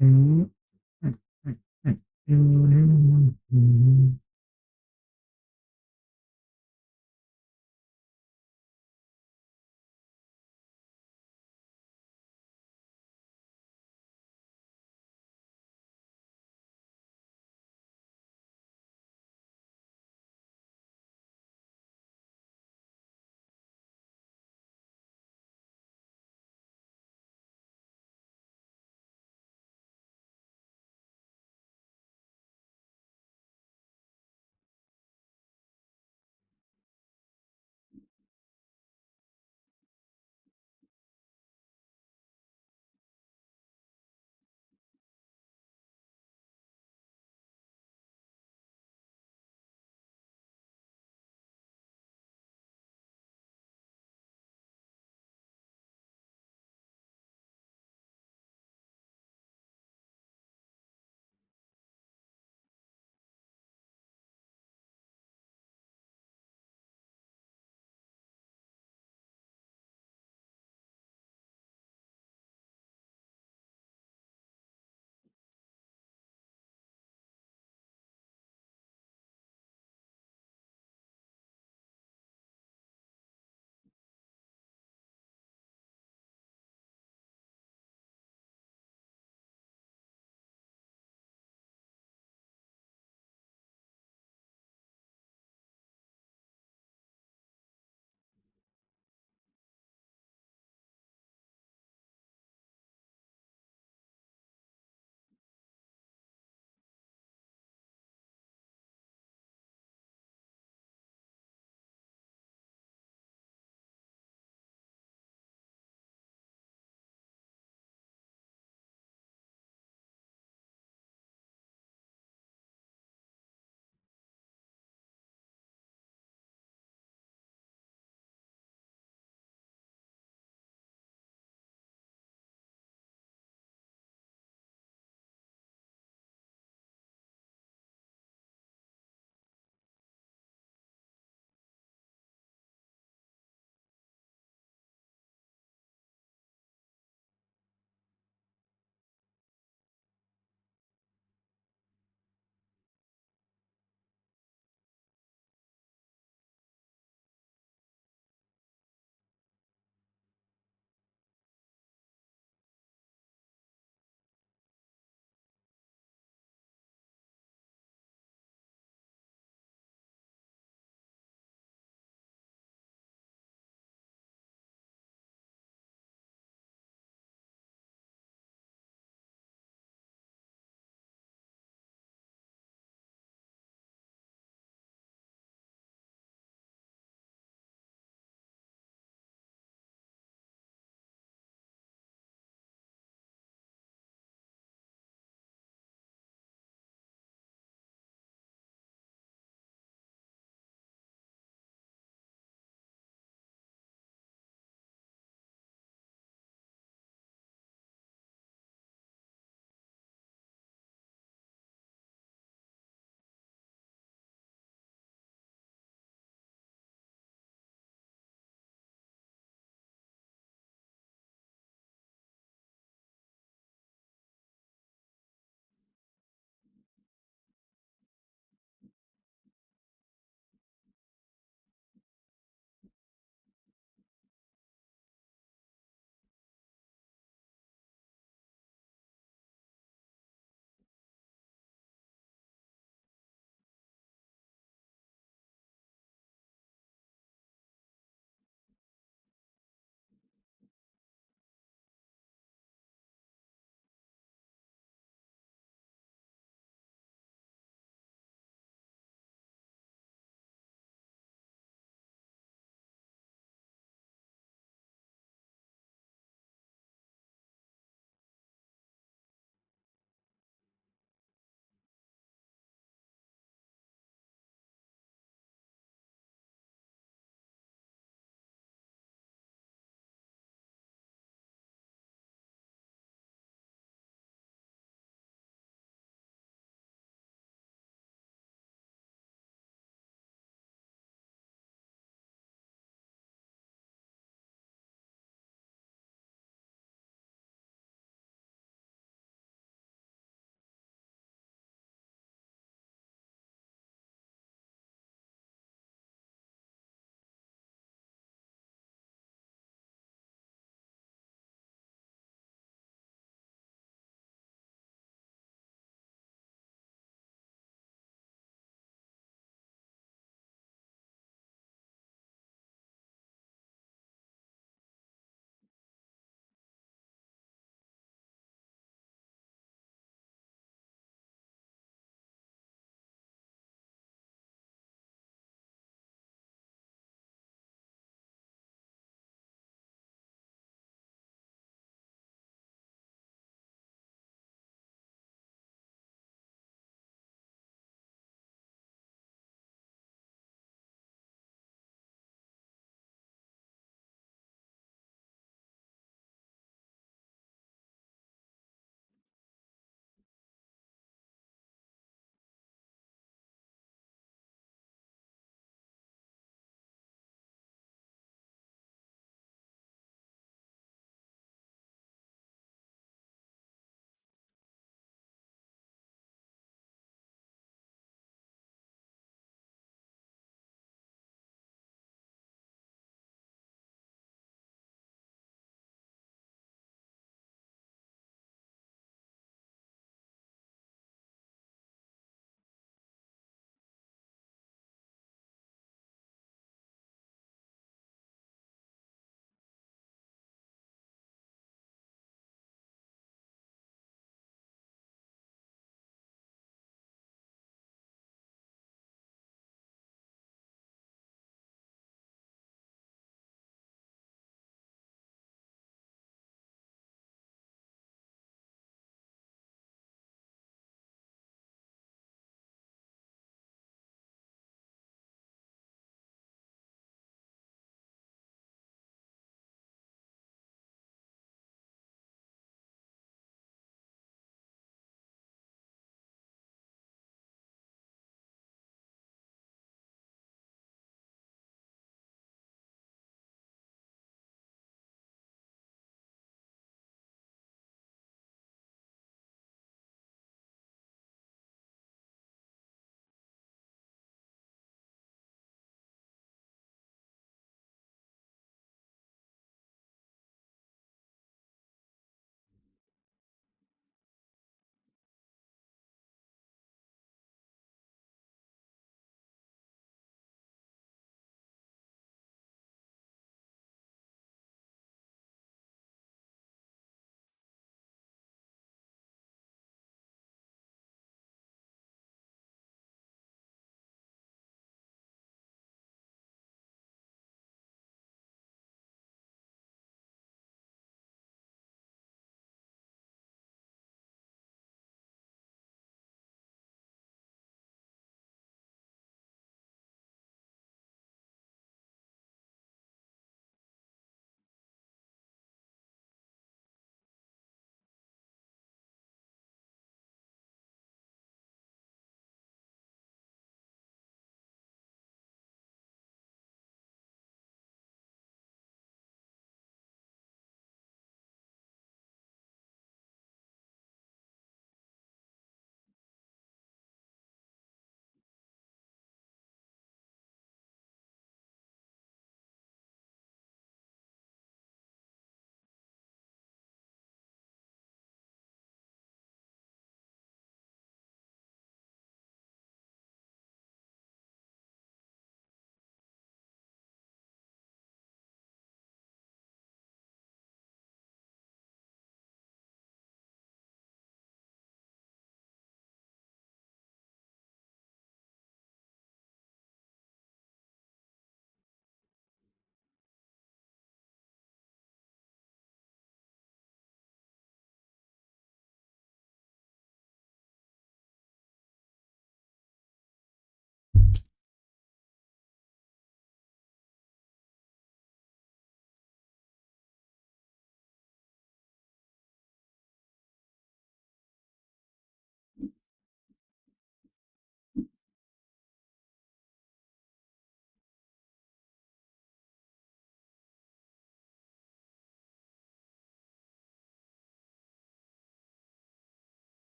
Mm, mm, mm, mm, mm.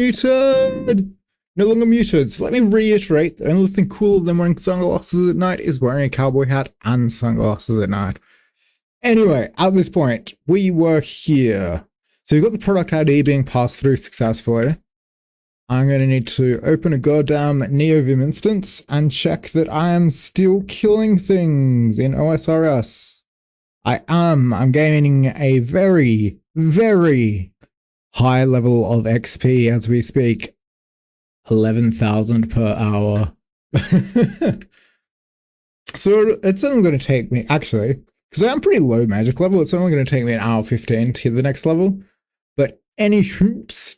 Muted! No longer muted. So let me reiterate, the only thing cooler than wearing sunglasses at night is wearing a cowboy hat and sunglasses at night. Anyway, at this point, we were here. So you've got the product ID being passed through successfully. I'm going to need to open a goddamn NeoVim instance and check that I am still killing things in OSRS. I am. I'm gaining a very, very high level of XP as we speak. 11,000 per hour. So it's only going to take me, actually, because I'm pretty low magic level, it's only going to take me an hour 15 to hit the next level. But any hoops.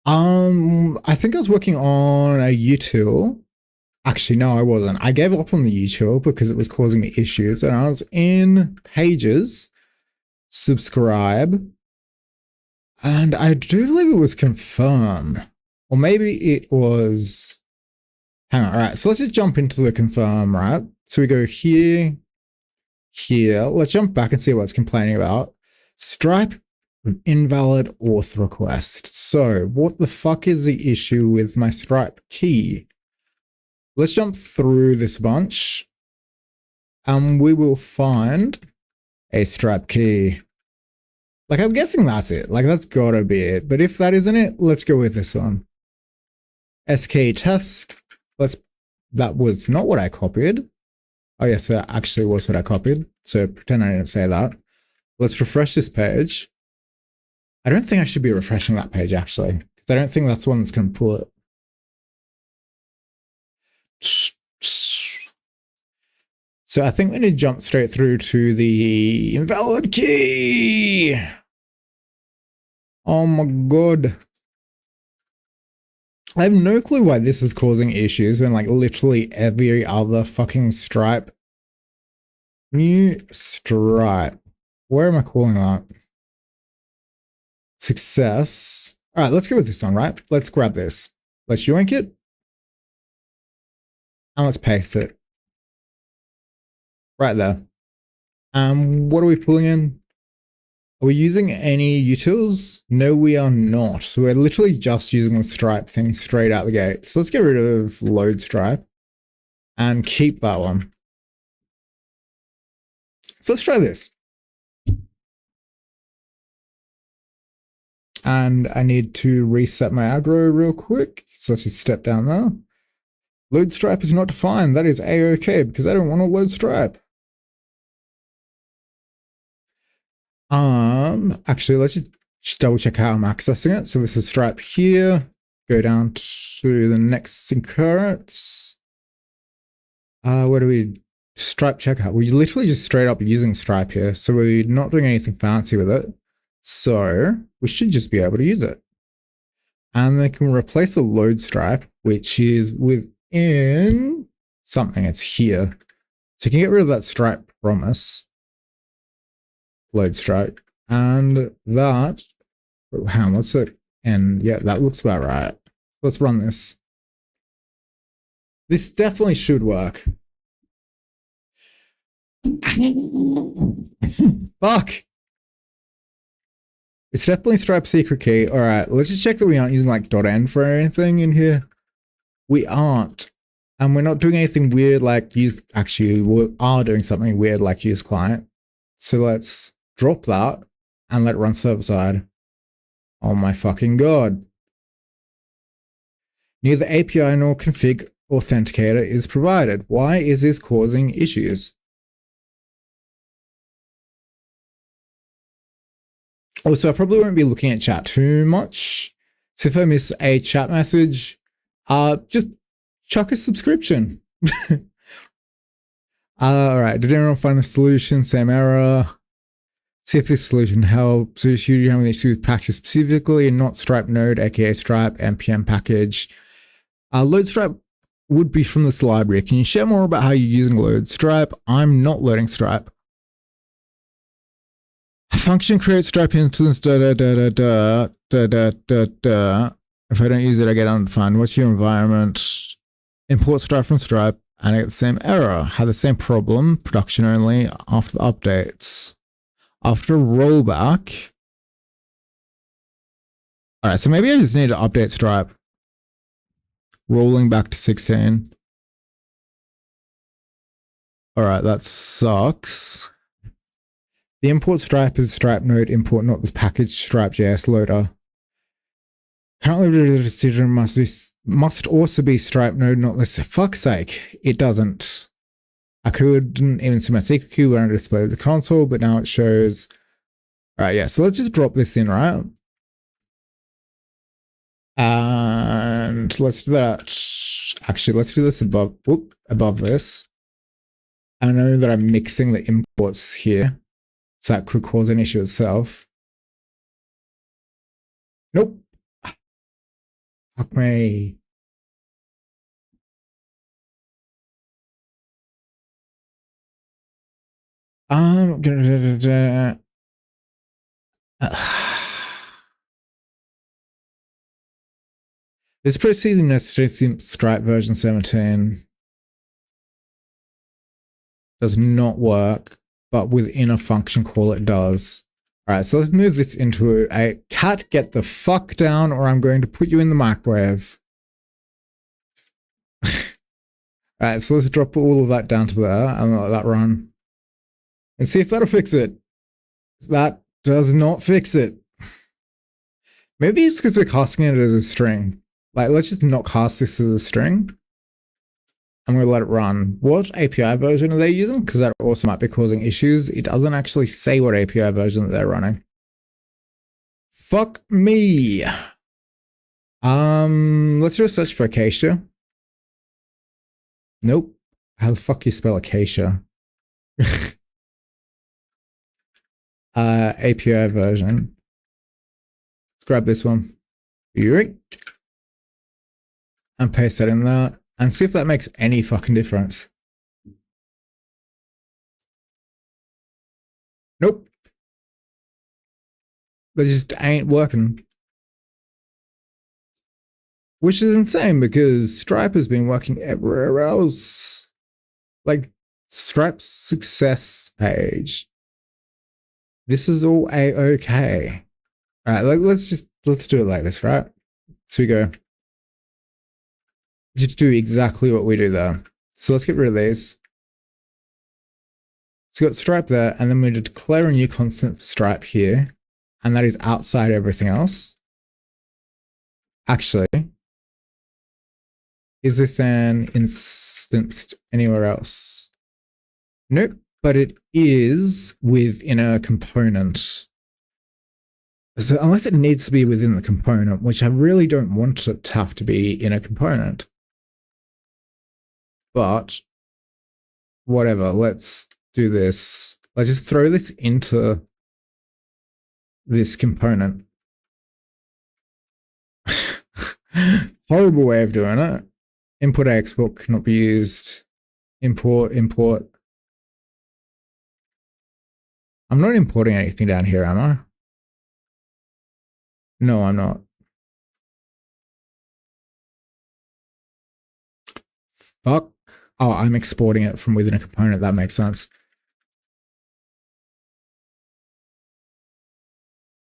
I think I was working on a util. Actually, no, I wasn't. I gave up on the util because it was causing me issues. And I was in Pages, Subscribe, and I do believe it was Confirm. Or maybe it was... Hang on, all right. So let's just jump into the Confirm, right? So we go here, here. Let's jump back and see what it's complaining about. Stripe invalid auth request. So what the fuck is the issue with my Stripe key? Let's jump through this bunch and we will find a Stripe key. Like, I'm guessing that's it. Like, that's gotta be it. But if that isn't it, let's go with this one. SK test. That was not what I copied. Oh yes, that actually was what I copied. So pretend I didn't say that. Let's refresh this page. I don't think I should be refreshing that page actually, because I don't think that's the one that's going to pull it. So I think we need to jump straight through to the invalid key. Oh my god. I have no clue why this is causing issues when like literally every other fucking Stripe. New Stripe. Where am I calling that? Success. All right, let's go with this one, right? Let's grab this. Let's yoink it. And let's paste it. Right there. What are we pulling in? Are we using any utils? No, we are not. So we're literally just using the Stripe thing straight out the gate. So let's get rid of load Stripe and keep that one. So let's try this. And I need to reset my aggro real quick. So let's just step down there. Load Stripe is not defined. That is A-OK because I don't want to load Stripe. Actually, let's just double check how I'm accessing it. So this is Stripe here. Go down to the next occurrence. Where do we Stripe checkout? We're literally just straight up using Stripe here. So we're not doing anything fancy with it. So we should just be able to use it. And they can replace the load Stripe, which is within something. It's here. So you can get rid of that Stripe promise. Load Stripe. And that, hang on, what's it? And yeah, that looks about right. Let's run this. This definitely should work. Fuck. It's definitely Stripe secret key. All right, let's just check that we aren't using like .env for anything in here. We aren't. And we're not doing anything weird like use, actually, we are doing something weird like use client. So let's drop that and let it run server side. Oh my fucking god. Neither API nor config authenticator is provided. Why is this causing issues? Also, I probably won't be looking at chat too much. So if I miss a chat message, just chuck a subscription. All right, did anyone find a solution? Same error. See if this solution helps. So you have to with package specifically and not Stripe node, aka Stripe npm package. Load Stripe would be from this library. Can you share more about how you're using load Stripe? I'm not loading Stripe. Function creates Stripe instance. If I don't use it, I get undefined. What's your environment? Import Stripe from Stripe and I get the same error. Had the same problem. Production only after the updates. After rollback. All right, so maybe I just need to update Stripe. Rolling back to 16. All right, that sucks. The import Stripe is Stripe node import, not this package Stripe.js loader. Currently, the decision must also be Stripe node, not this. For fuck's sake, it doesn't. I couldn't even see my secret key when I displayed the console, but now it shows. All right, yeah. So let's just drop this in, right? And let's do that. Actually, let's do this above this. I know that I'm mixing the imports here, so that could cause an issue itself. Nope. Fuck me. This preceding necessary Stripe version 17 does not work, but within a function call it does. All right, so let's move this into a cat. Get the fuck down, or I'm going to put you in the microwave. All right, so let's drop all of that down to there and let that run. And see if that'll fix it. That does not fix it. Maybe it's because we're casting it as a string. Like, let's just not cast this as a string. I'm going to let it run. What API version are they using? Because that also might be causing issues. It doesn't actually say what API version that they're running. Fuck me. Let's do a search for Acacia. Nope. How the fuck you spell Acacia? API version. Let's grab this one. And paste that in there. And see if that makes any fucking difference. Nope. They just ain't working. Which is insane because Stripe has been working everywhere else. Like Stripe's success page. This is all a-okay. All right, let's do it like this, right? So we go. Just do exactly what we do there. So let's get rid of these. So we got Stripe there, and then we declare a new constant for Stripe here, and that is outside everything else. Actually, is this then instanced anywhere else? Nope, but it is within a component. So unless it needs to be within the component, which I really don't want it to have to be in a component. But whatever, let's do this. Let's just throw this into this component. Horrible way of doing it. Input export cannot be used. Import. I'm not importing anything down here, am I? No, I'm not. Fuck. Oh, I'm exporting it from within a component. That makes sense.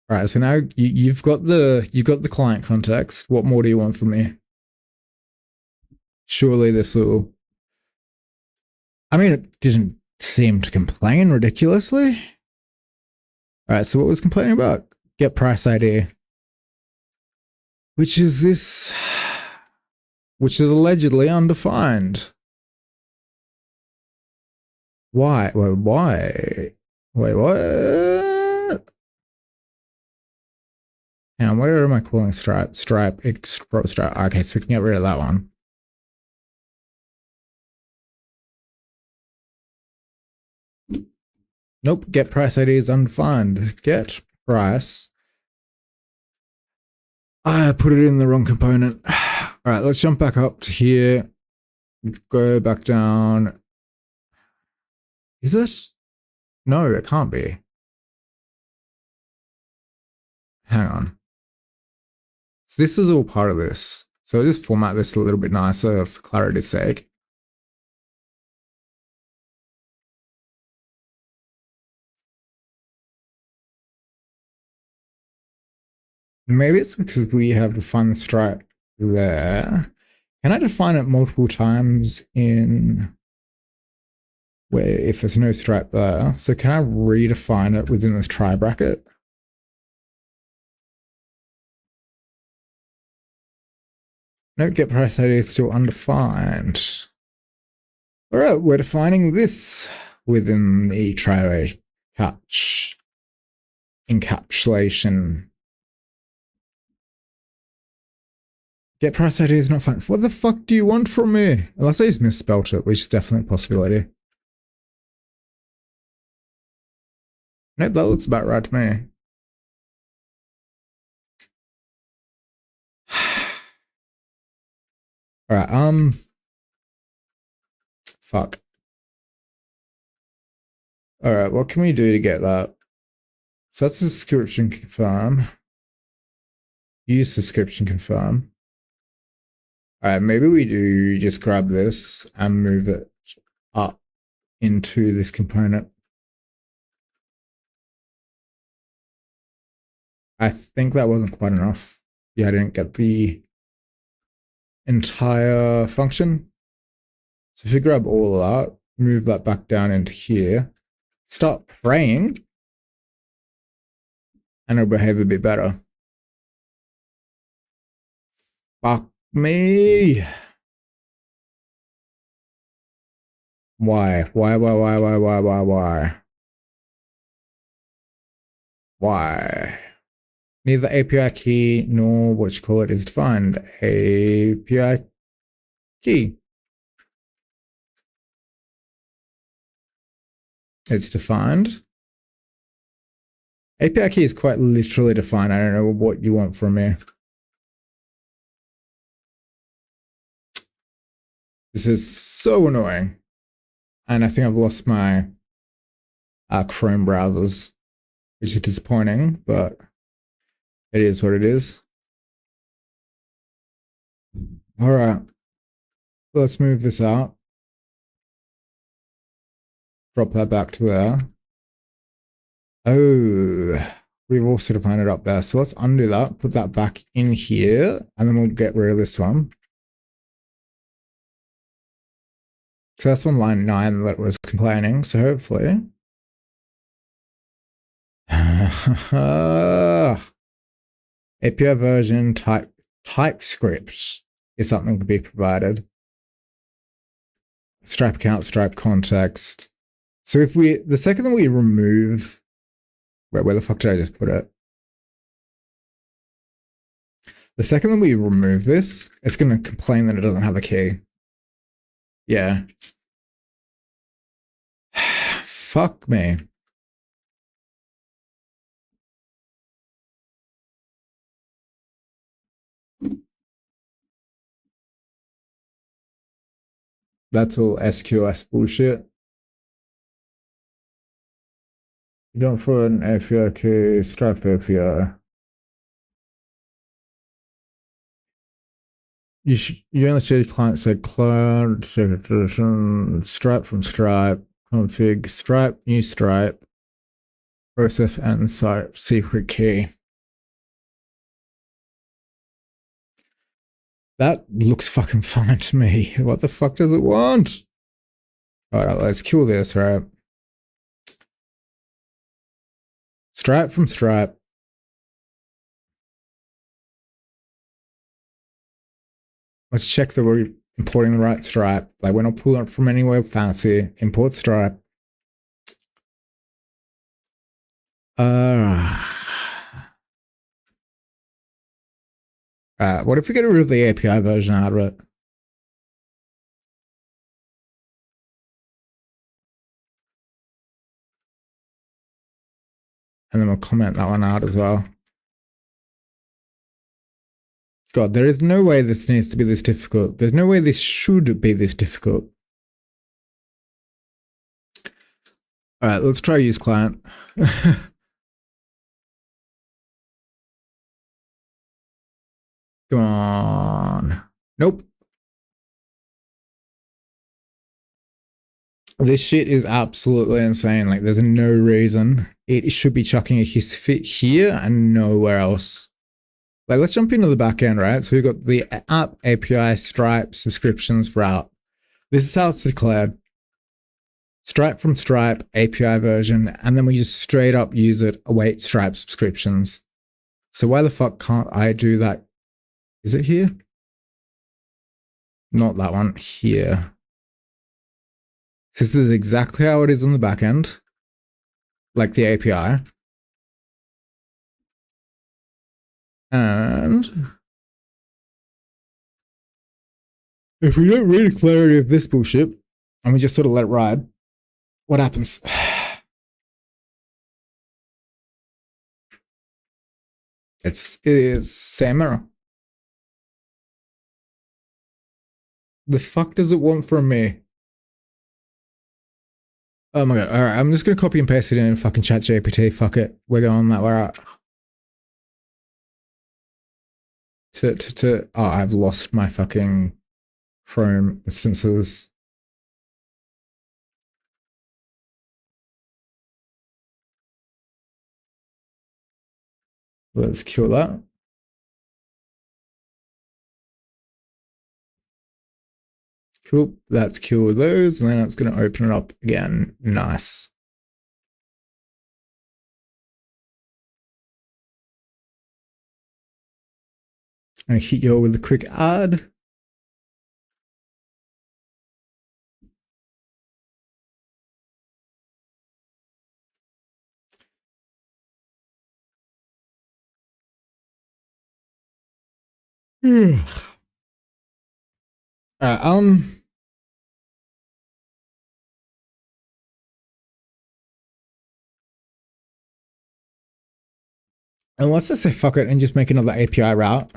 All right, so now you've got the client context. What more do you want from me? Surely this will. I mean, it didn't seem to complain ridiculously. All right, so what was complaining about? Get price ID, which is this, which is allegedly undefined. Why? Why? Wait, what? And where am I calling Stripe? Stripe. Okay, so we can get rid of that one. Nope, get price ID is undefined. Get price. I put it in the wrong component. All right, let's jump back up to here. Go back down. Is this? No, it can't be. Hang on. This is all part of this. So I'll just format this a little bit nicer for clarity's sake. Maybe it's because we have defined the stripe there. Can I define it multiple times in where if there's no stripe there? So can I redefine it within this try bracket? Note get price ID is still undefined. All right, we're defining this within the try catch encapsulation. Get price ID is not fine. What the fuck do you want from me? Unless I just misspelt it, which is definitely a possibility. Nope, that looks about right to me. All right, fuck. All right, what can we do to get that? So that's subscription confirm. Use subscription confirm. All right, maybe we do just grab this and move it up into this component. I think that wasn't quite enough. Yeah, I didn't get the entire function. So if you grab all of that, move that back down into here, start praying, and it'll behave a bit better. Fuck me. Why? Why? Neither API key nor what you call it is defined. API key. It's defined. API key is quite literally defined. I don't know what you want from me. This is so annoying. And I think I've lost my Chrome browsers, which is disappointing, but it is what it is. All right. Let's move this out. Drop that back to there. Oh, we've also defined it up there. So let's undo that, put that back in here, and then we'll get rid of this one. So that's on line 9 that was complaining. So hopefully. API version TypeScript is something to be provided. Stripe account, Stripe context. So if the second that we remove, where the fuck did I just put it? The second that we remove this, it's going to complain that it doesn't have a key. Yeah. Fuck me. That's all SQS bullshit. You don't put an API key, Stripe API. You only see client said cloud, Stripe from Stripe, config Stripe, new Stripe, process and site secret key. That looks fucking fine to me. What the fuck does it want? All right, let's kill this, right? Stripe from Stripe. Let's check that we're importing the right Stripe. Like we're not pulling it from anywhere fancy. Import Stripe. What if we get rid of the API version out of it? And then we'll comment that one out as well. God, there is no way this needs to be this difficult. There's no way this should be this difficult. All right, let's try use client. Come on. Nope. This shit is absolutely insane. Like, there's no reason it should be chucking a his fit here and nowhere else. Like, let's jump into the back end, right? So we've got the app API, Stripe, subscriptions, route. This is how it's declared. Stripe from Stripe, API version, and then we just straight up use it, await Stripe subscriptions. So why the fuck can't I do that? Is it here? Not that one, here. This is exactly how it is on the back end, like the API. And if we don't read clarity of this bullshit and we just sort of let it ride, what happens? It's same error. The fuck does it want from me? Oh my god. All right, I'm just going to copy and paste it in fucking chat GPT. Fuck it. We're going that way out. Oh, I've lost my fucking Chrome instances. Let's kill that. Cool. That's killed those, and then it's going to open it up again. Nice. I'm going to hit you all with a quick ad. And let's just say fuck it and just make another API route.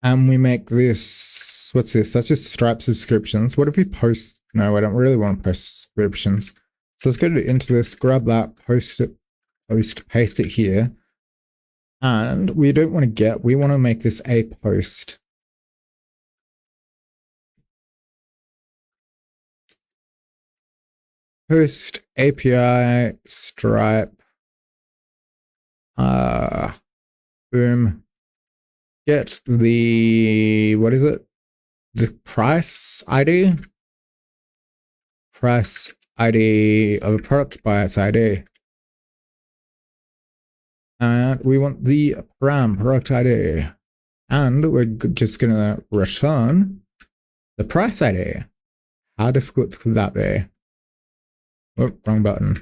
And we make this, what's this? That's just Stripe subscriptions. What if we post? No, I don't really want to post subscriptions. So let's go into this, grab that, paste, paste it here. And we don't want to get, we want to make this a post. Post API Stripe. Boom. Get the, what is it? The price ID. Price ID of a product by its ID. And we want the product ID. And we're just going to return the price ID. How difficult could that be? Oh, wrong button.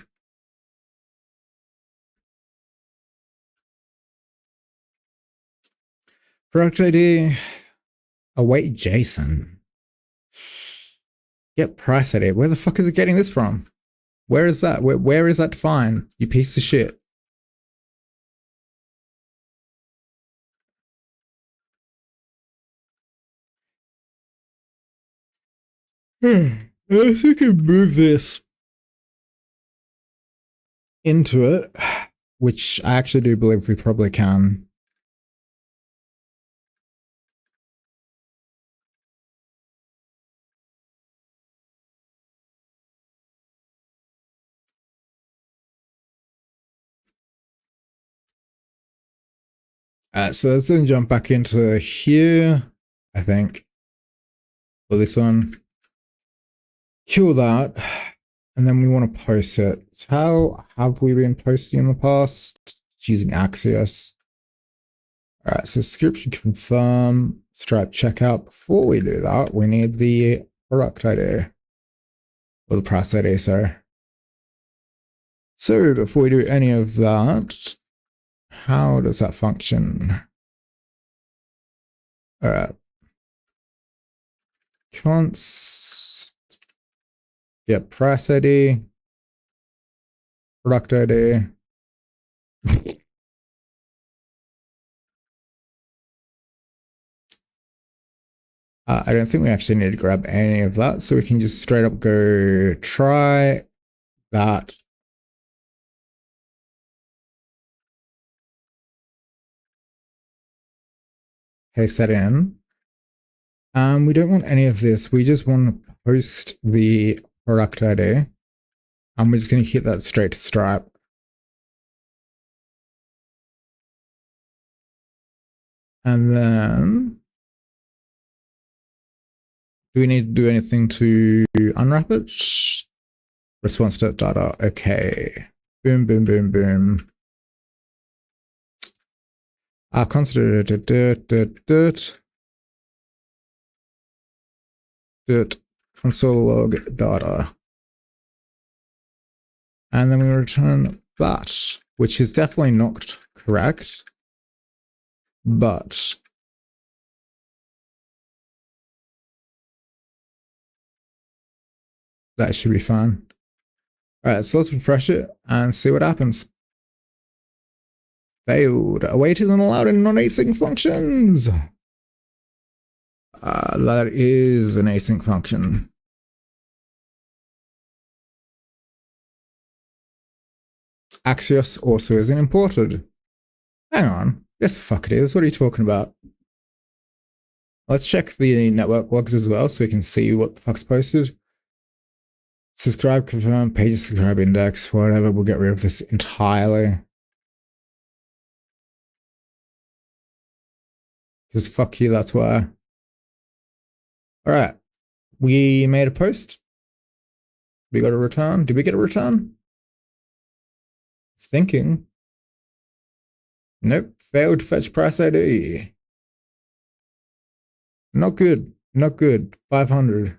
Product ID. Await JSON. Get price ID. Where the fuck is it getting this from? Where is that? Where is that defined? You piece of shit. I think we can move this into it, which I actually do believe we probably can. So let's then jump back into here, I think. For this one. Kill that. And then we want to post it. So how have we been posting in the past? It's using Axios. All right, so subscription confirm, Stripe checkout. Before we do that, we need the product ID. Or the price ID, sorry. So before we do any of that, how does that function? All right. Const get price ID, product ID. I don't think we actually need to grab any of that, so we can just straight up go try that. Paste that in. We don't want any of this. We just want to post the product ID. And we're just going to hit that straight to Stripe. And then do we need to do anything to unwrap it? Response to data. Okay. Boom, boom, boom, boom. Consider dirt. Console log data. And then we return that, which is definitely not correct, but that should be fine. All right, so let's refresh it and see what happens. Failed. Await isn't allowed in non-async functions. That is an async function. Axios also isn't imported. Hang on. Yes, the fuck it is. What are you talking about? Let's check the network logs as well so we can see what the fuck's posted. Subscribe, confirm, page subscribe index, whatever. We'll get rid of this entirely. Because fuck you, that's why. Alright. We made a post. We got a return. Did we get a return? Thinking. Nope. Failed to fetch price ID. Not good. Not good. 500.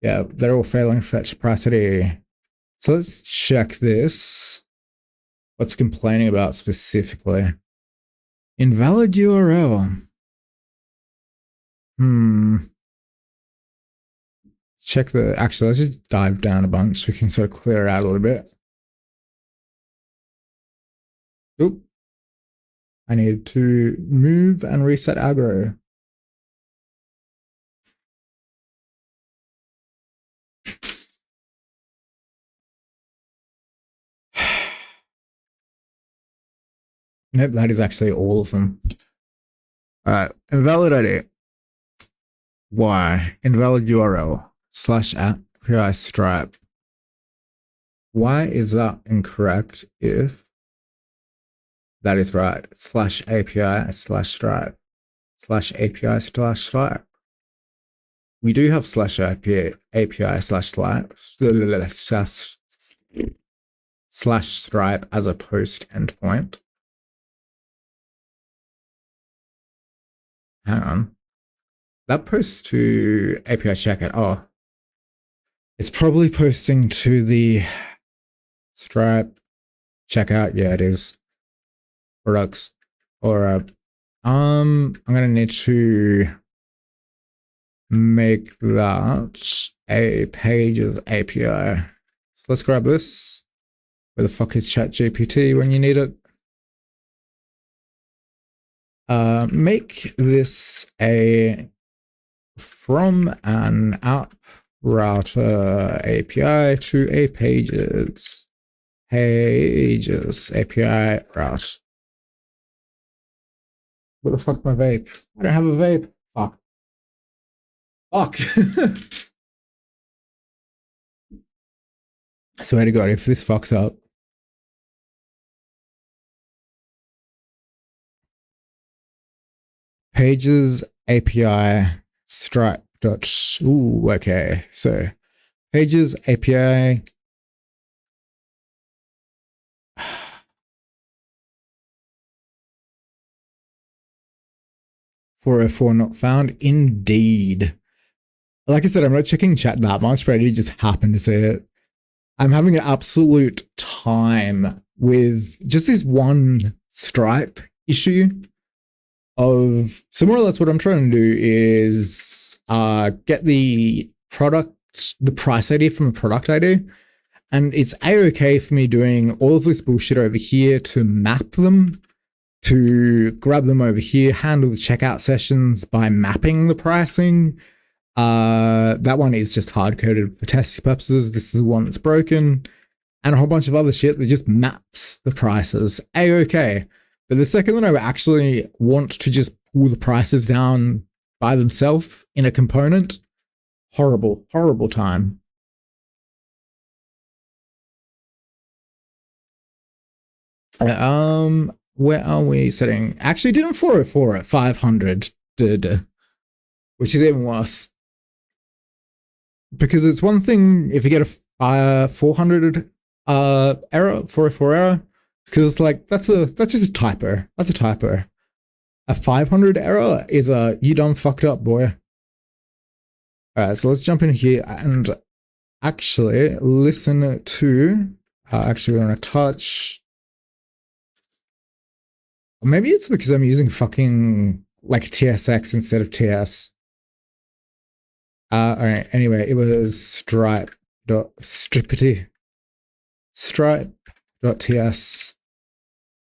Yeah, they're all failing to fetch price ID. So let's check this. What's complaining about specifically? Invalid URL. Check the, actually, let's just dive down a bunch so we can sort of clear it out a little bit. Oop. I need to move and reset aggro. Nope, that is actually all of them. All right, invalid ID. Why? Invalid URL / API stripe. Why is that incorrect if that is right? / API / stripe / API / stripe. We do have / API / stripe as a post endpoint. Hang on. That posts to API checkout. Oh, it's probably posting to the Stripe checkout. Yeah, it is. Products. Or I'm gonna need to make that a pages API. So let's grab this. Where the fuck is ChatGPT when you need it? Make this a from an app router API to a pages API route. What the fuck's my vape? I don't have a vape. Fuck. Fuck. I swear to God, if this fucks up. Pages API stripe dot. Ooh, okay. So pages API. .404 not found. Indeed. Like I said, I'm not checking chat that much, but I did just happen to see it. I'm having an absolute time with just this one Stripe issue of, so more or less what I'm trying to do is get the price ID from the product ID. And it's a-okay for me doing all of this bullshit over here to map them, to grab them over here, handle the checkout sessions by mapping the pricing. That one is just hard-coded for testing purposes. This is one that's broken. And a whole bunch of other shit that just maps the prices. A-okay. But the second that I actually want to just pull the prices down by themselves in a component, horrible, horrible time. where are we setting? Actually, didn't 404 at 500, which is even worse. Because it's one thing if you get a 400 error, 404 error, because it's like that's just a typo. That's a typo. A 500 error is a you done fucked up, boy. All right, so let's jump in here and actually listen to. Actually, we're gonna touch. Maybe it's because I'm using fucking like TSX instead of TS. All right. Anyway, it was stripe.strippity. Stripe.ts.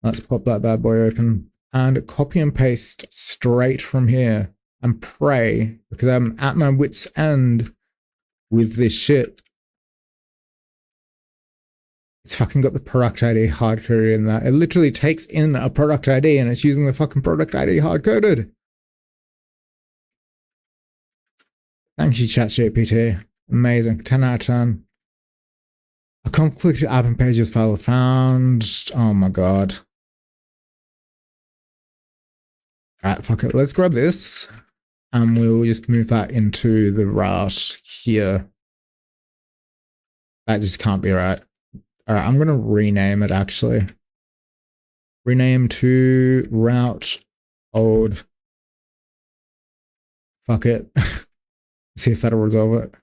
Let's pop that bad boy open and copy and paste straight from here and pray because I'm at my wit's end with this shit. It's fucking got the product ID hard coded in that. It literally takes in a product ID and it's using the fucking product ID hard coded. Thank you, ChatGPT. Amazing. 10 out of 10. A conflicted app and pages file found. Oh my god. Alright, fuck it. Let's grab this and we'll just move that into the route here. That just can't be right. Alright, I'm going to rename it actually. Rename to route old. Fuck it. See if that'll resolve it.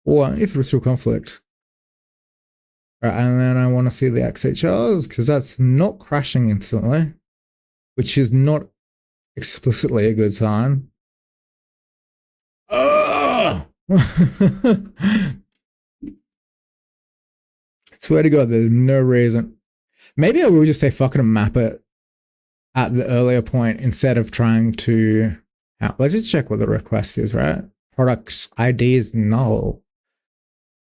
Or if it was still conflict. Alright, and then I want to see the XHRs because that's not crashing instantly, which is not explicitly a good sign. Swear to God, there's no reason. Maybe I will just say fucking map it at the earlier point instead of trying to. Let's just check what the request is, right? Product ID is null.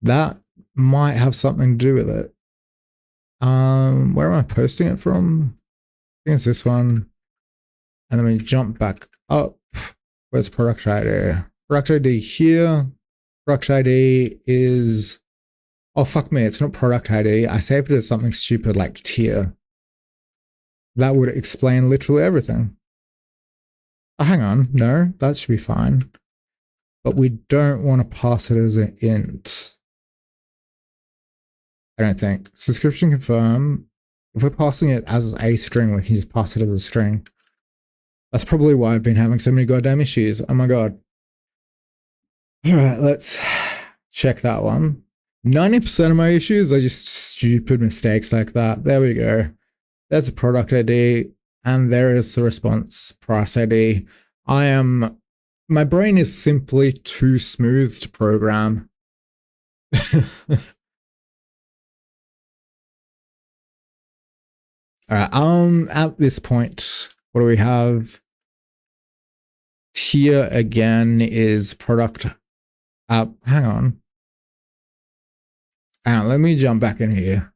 That might have something to do with it. Where am I posting it from? I think it's this one. And then we jump back up. Where's product ID? Product ID here. Product ID is. Oh, fuck me. It's not product ID. I saved it as something stupid like tier. That would explain literally everything. Oh, hang on. No, that should be fine. But we don't want to pass it as an int. I don't think. Subscription confirm. If we're passing it as a string, we can just pass it as a string. That's probably why I've been having so many goddamn issues. Oh my god. All right, let's check that one. 90% of my issues are just stupid mistakes like that. There we go. There's a product ID and there is the response price ID. My brain is simply too smooth to program. All right, at this point, what do we have? Here again is product app. Hang on. Let me jump back in here.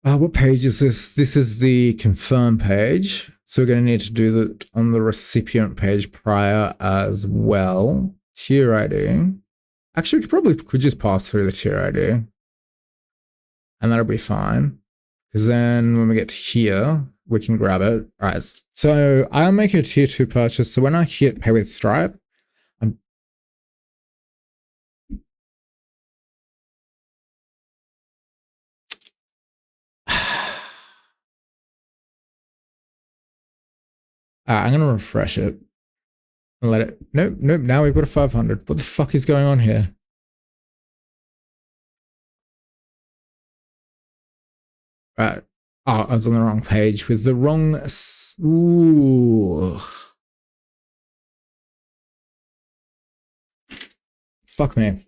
What page is this? This is the confirm page. So we're going to need to do that on the recipient page prior as well. Tier ID. Actually, we could just pass through the tier ID. And that'll be fine. Because then when we get to here, we can grab it. All right. So I'll make a tier 2 purchase. So when I hit pay with Stripe, I'm going to refresh it and let it. Nope. Now we've got a 500. What the fuck is going on here? Right. Oh, I was on the wrong page with the wrong. Ooh. Fuck me.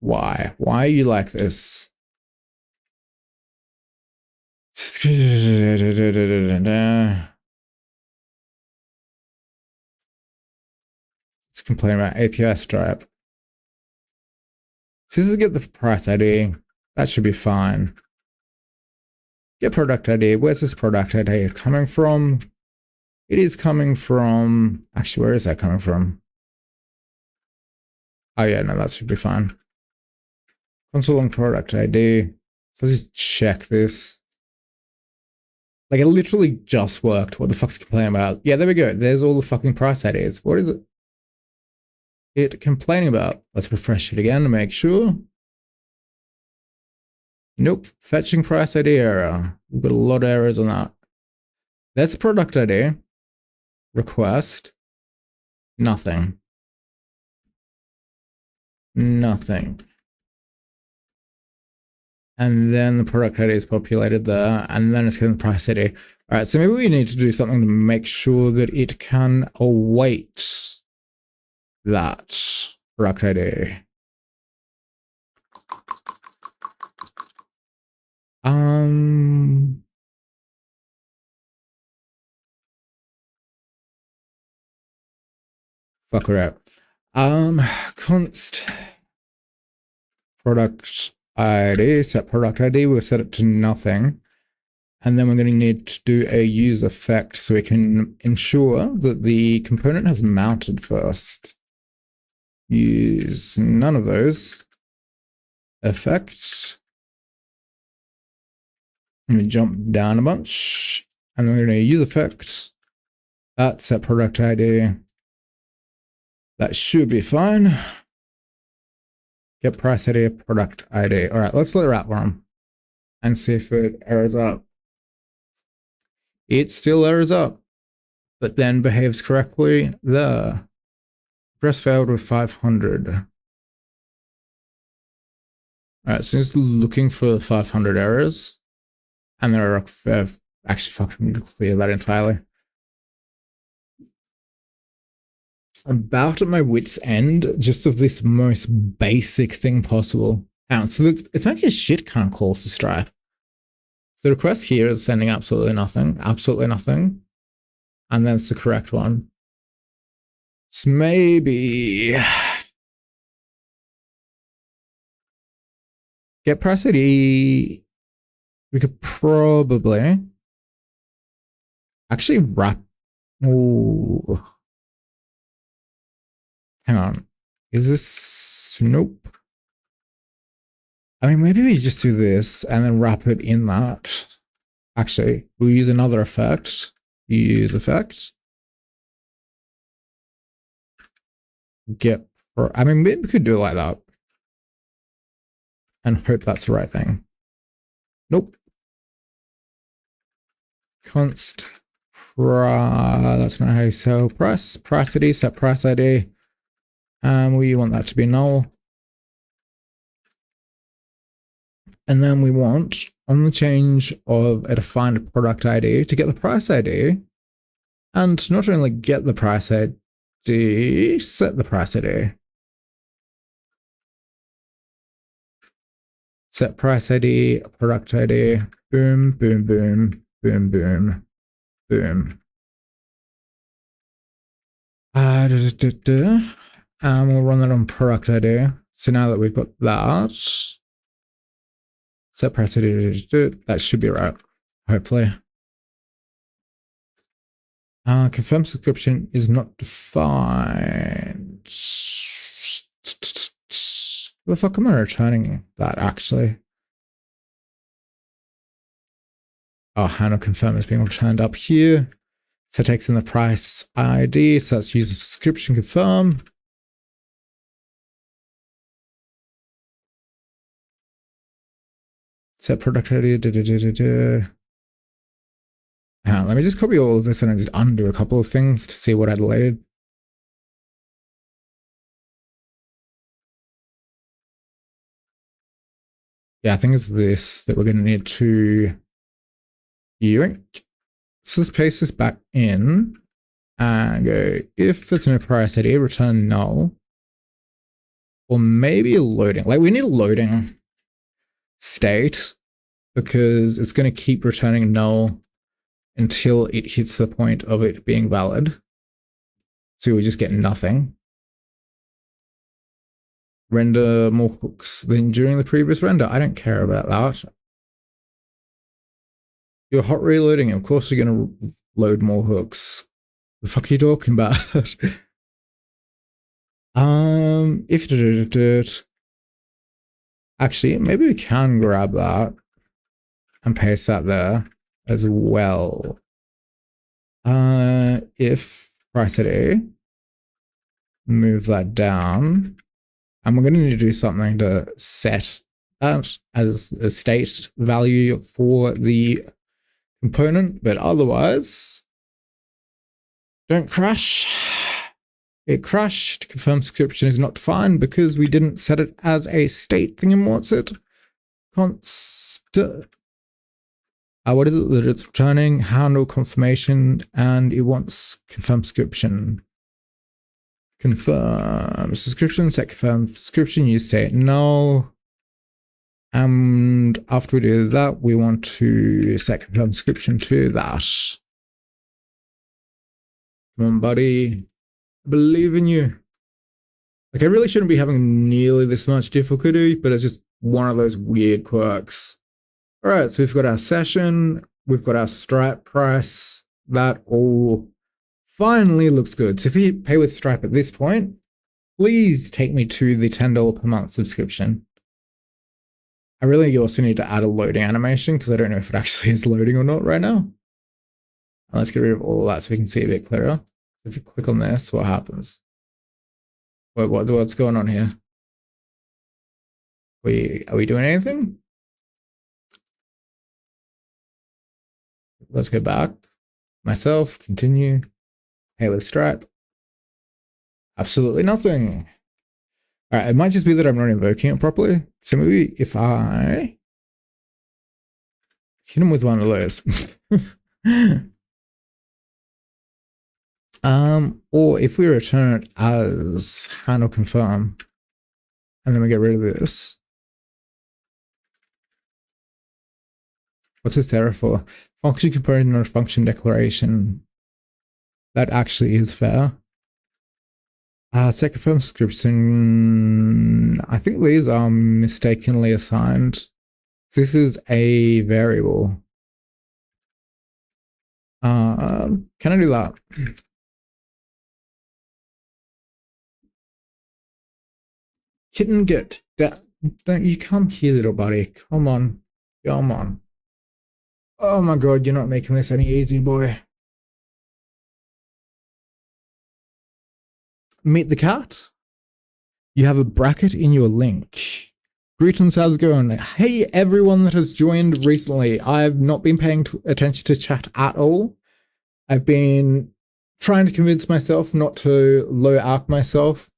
Why? Why are you like this? It's complaining about API Stripe. So this is get the price ID. That should be fine. Get product ID. Where's this product ID coming from? It is coming from. Actually, where is that coming from? Oh yeah, no, that should be fine. Console on product ID. So let's just check this. Like, it literally just worked. What the fuck's complaining about? Yeah, there we go. There's all the fucking price ideas. What is it complaining about? Let's refresh it again to make sure. Nope. Fetching price ID error. We've got a lot of errors on that. There's product ID. Request. Nothing. Nothing. And then the product ID is populated there, and then it's getting the price ID. All right, so maybe we need to do something to make sure that it can await that product ID. Fuck her up. Const product ID, set product ID, we'll set it to nothing. And then we're going to need to do a use effect so we can ensure that the component has mounted first. Use none of those. Effects. I'm going to jump down a bunch. And we're going to use effect. That set product ID. That should be fine. Get price ID, product ID. All right, let's let that run and see if it errors up. It still errors up, but then behaves correctly there. Press failed with 500. All right, so it's looking for 500 errors, and there are actually fucking clear that entirely. About at my wit's end, just of this most basic thing possible. So it's making a shit kind of calls to Stripe. The request here is sending absolutely nothing, and then it's the correct one. So maybe get price ID. We could probably actually wrap. Oh, hang on. Is this? Nope. I mean, maybe we just do this and then wrap it in that. Actually, we'll use another effect. Use effect. Get. I mean, maybe we could do it like that. And hope that's the right thing. Nope. Const. That's not how you sell price. Price ID, set price ID. We want that to be null. And then we want, on the change of a defined product ID, to get the price ID. And not only get the price ID, set the price ID. Set price ID, product ID, boom, boom, boom, boom, boom, boom. We'll run that on product ID. So now that we've got that, set price ID, that should be right, hopefully. Confirm subscription is not defined. What the fuck am I returning that actually? Oh, handle confirm is being returned up here. So it takes in the price ID. So let's use a subscription confirm. Set product ID. Let me just copy all of this and just undo a couple of things to see what I deleted. Yeah, I think it's this that we're going to need to yoink. So let's paste this back in and go, if there's no price ID, return null. Or maybe loading. Like, we need a loading state because it's going to keep returning null until it hits the point of it being valid. So we just get nothing. Render more hooks than during the previous render. I don't care about that. You're hot reloading. Of course you're going to load more hooks. The fuck are you talking about? If actually, maybe we can grab that and paste that there as well. If price at A, move that down, and we're going to need to do something to set that as a state value for the component, but otherwise, don't crash. It crashed. Confirm subscription is not defined because we didn't set it as a state thing. And what's it? Const. What is it that it's returning? Handle confirmation, and it wants confirm subscription. Confirm subscription, set confirm subscription, use state no. And after we do that, we want to set confirm subscription to that. Come on, buddy. I believe in you. Like, I really shouldn't be having nearly this much difficulty, but it's just one of those weird quirks. All right, so we've got our session, we've got our Stripe price. That all finally looks good. So if you pay with Stripe at this point, please take me to the $10 per month subscription. I really also need to add a loading animation because I don't know if it actually is loading or not right now. And let's get rid of all of that so we can see a bit clearer. If you click on this, what happens? What's going on here? Are we doing anything? Let's go back. Myself, continue. Pay with Stripe. Absolutely nothing. All right, it might just be that I'm not invoking it properly. So maybe if I hit him with one of those. Or if we return it as handle confirm, and then we get rid of this. What's this error for? Function component or function declaration. That actually is fair. Set confirm subscription. I think these are mistakenly assigned. This is a variable. Can I do that? Kitten, get that. Don't you come here, little buddy. Come on. Come on. Oh my god, you're not making this any easier, boy. Meet the cat. You have a bracket in your link. Greetings, how's it going? Hey, everyone that has joined recently. I've not been paying attention to chat at all. I've been trying to convince myself not to low arc myself.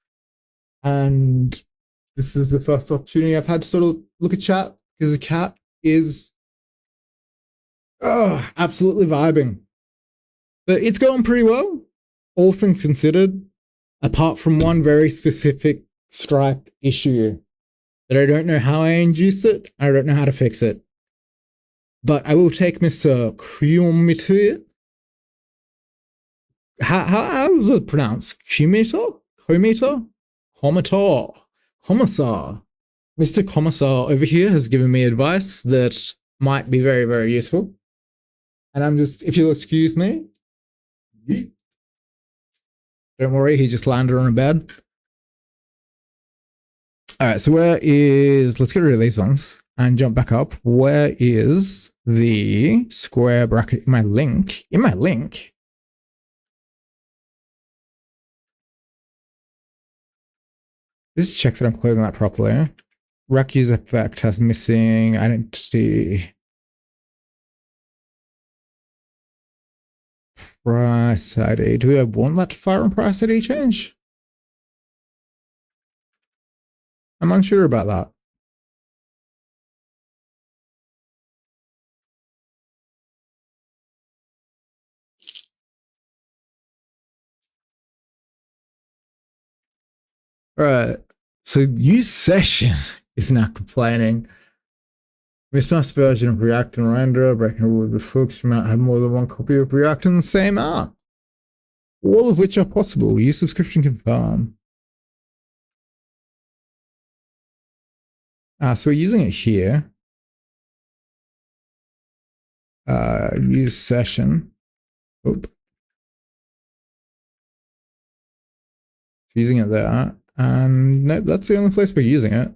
And this is the first opportunity I've had to sort of look at chat because the cat is absolutely vibing. But it's going pretty well, all things considered, apart from one very specific Stripe issue that I don't know how I induced it. I don't know how to fix it. But I will take Mr. Kumito. How is it pronounced? Kumito? Komito? Komator. Commissar. Mr. Commissar over here has given me advice that might be very, very useful. And I'm just, if you'll excuse me. Don't worry, he just landed on a bed. All right, so where is, let's get rid of these ones and jump back up. Where is the square bracket in my link? In my link? Just check that I'm closing that properly. Rack user effect has missing identity. Price ID. Do we want that to fire on price ID change? I'm unsure about that. Right. So use session is now complaining. Mismatched version of React and Render, breaking a rule with folks who might have more than one copy of React in the same app. All of which are possible. Use subscription confirm. So we're using it here. Use session. Oop. Using it there. And no, that's the only place we're using it.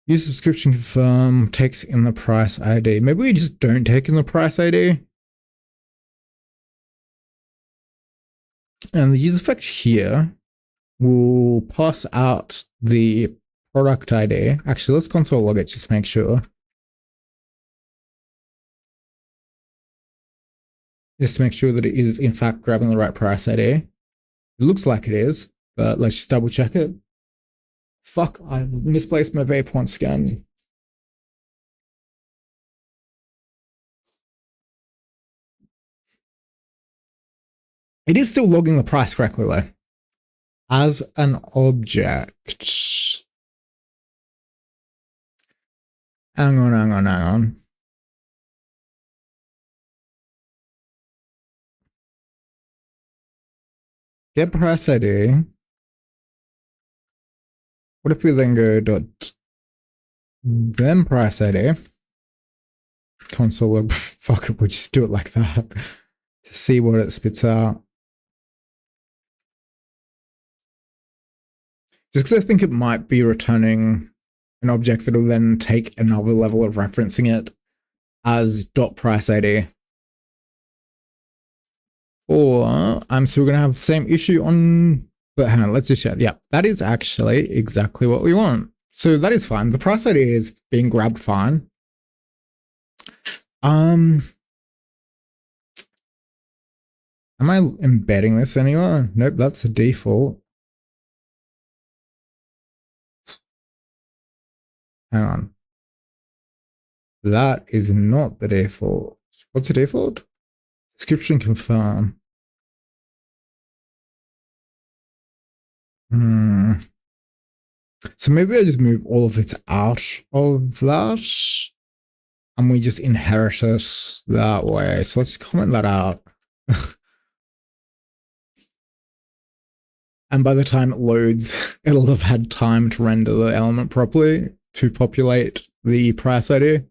Use subscription confirm, takes in the price ID. Maybe we just don't take in the price ID. And the use effect here will pass out the product ID. Actually, let's console log it just to make sure. Just to make sure that it is in fact grabbing the right price ID. It looks like it is, but let's just double check it. Fuck, I misplaced my vape once again. It is still logging the price correctly though. As an object. Hang on. Get price ID. What if we then go dot then price ID? Console, fuck it, we'll just do it like that to see what it spits out. Just because I think it might be returning an object that will then take another level of referencing it as dot price ID. Or I'm still going to have the same issue on, but hang on, let's just check. Yeah, that is actually exactly what we want. So that is fine. The price ID is being grabbed fine. Am I embedding this anywhere? Nope, that's the default. Hang on. That is not the default. What's the default? Description confirm. So maybe I just move all of it out of that and we just inherit it that way. So let's comment that out. And by the time it loads, it'll have had time to render the element properly to populate the price ID.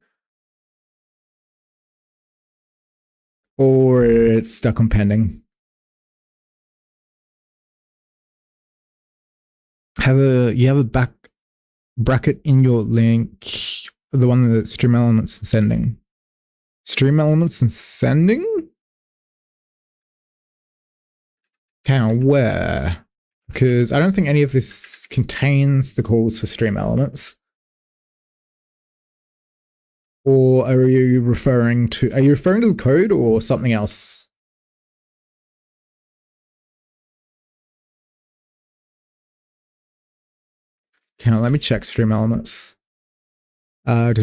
Or it's stuck on pending. You have a back bracket in your link, the one that stream elements and sending. Stream elements and sending? Okay, where? Because I don't think any of this contains the calls for stream elements. Or are you referring to the code or something else? Okay, let me check stream elements. Like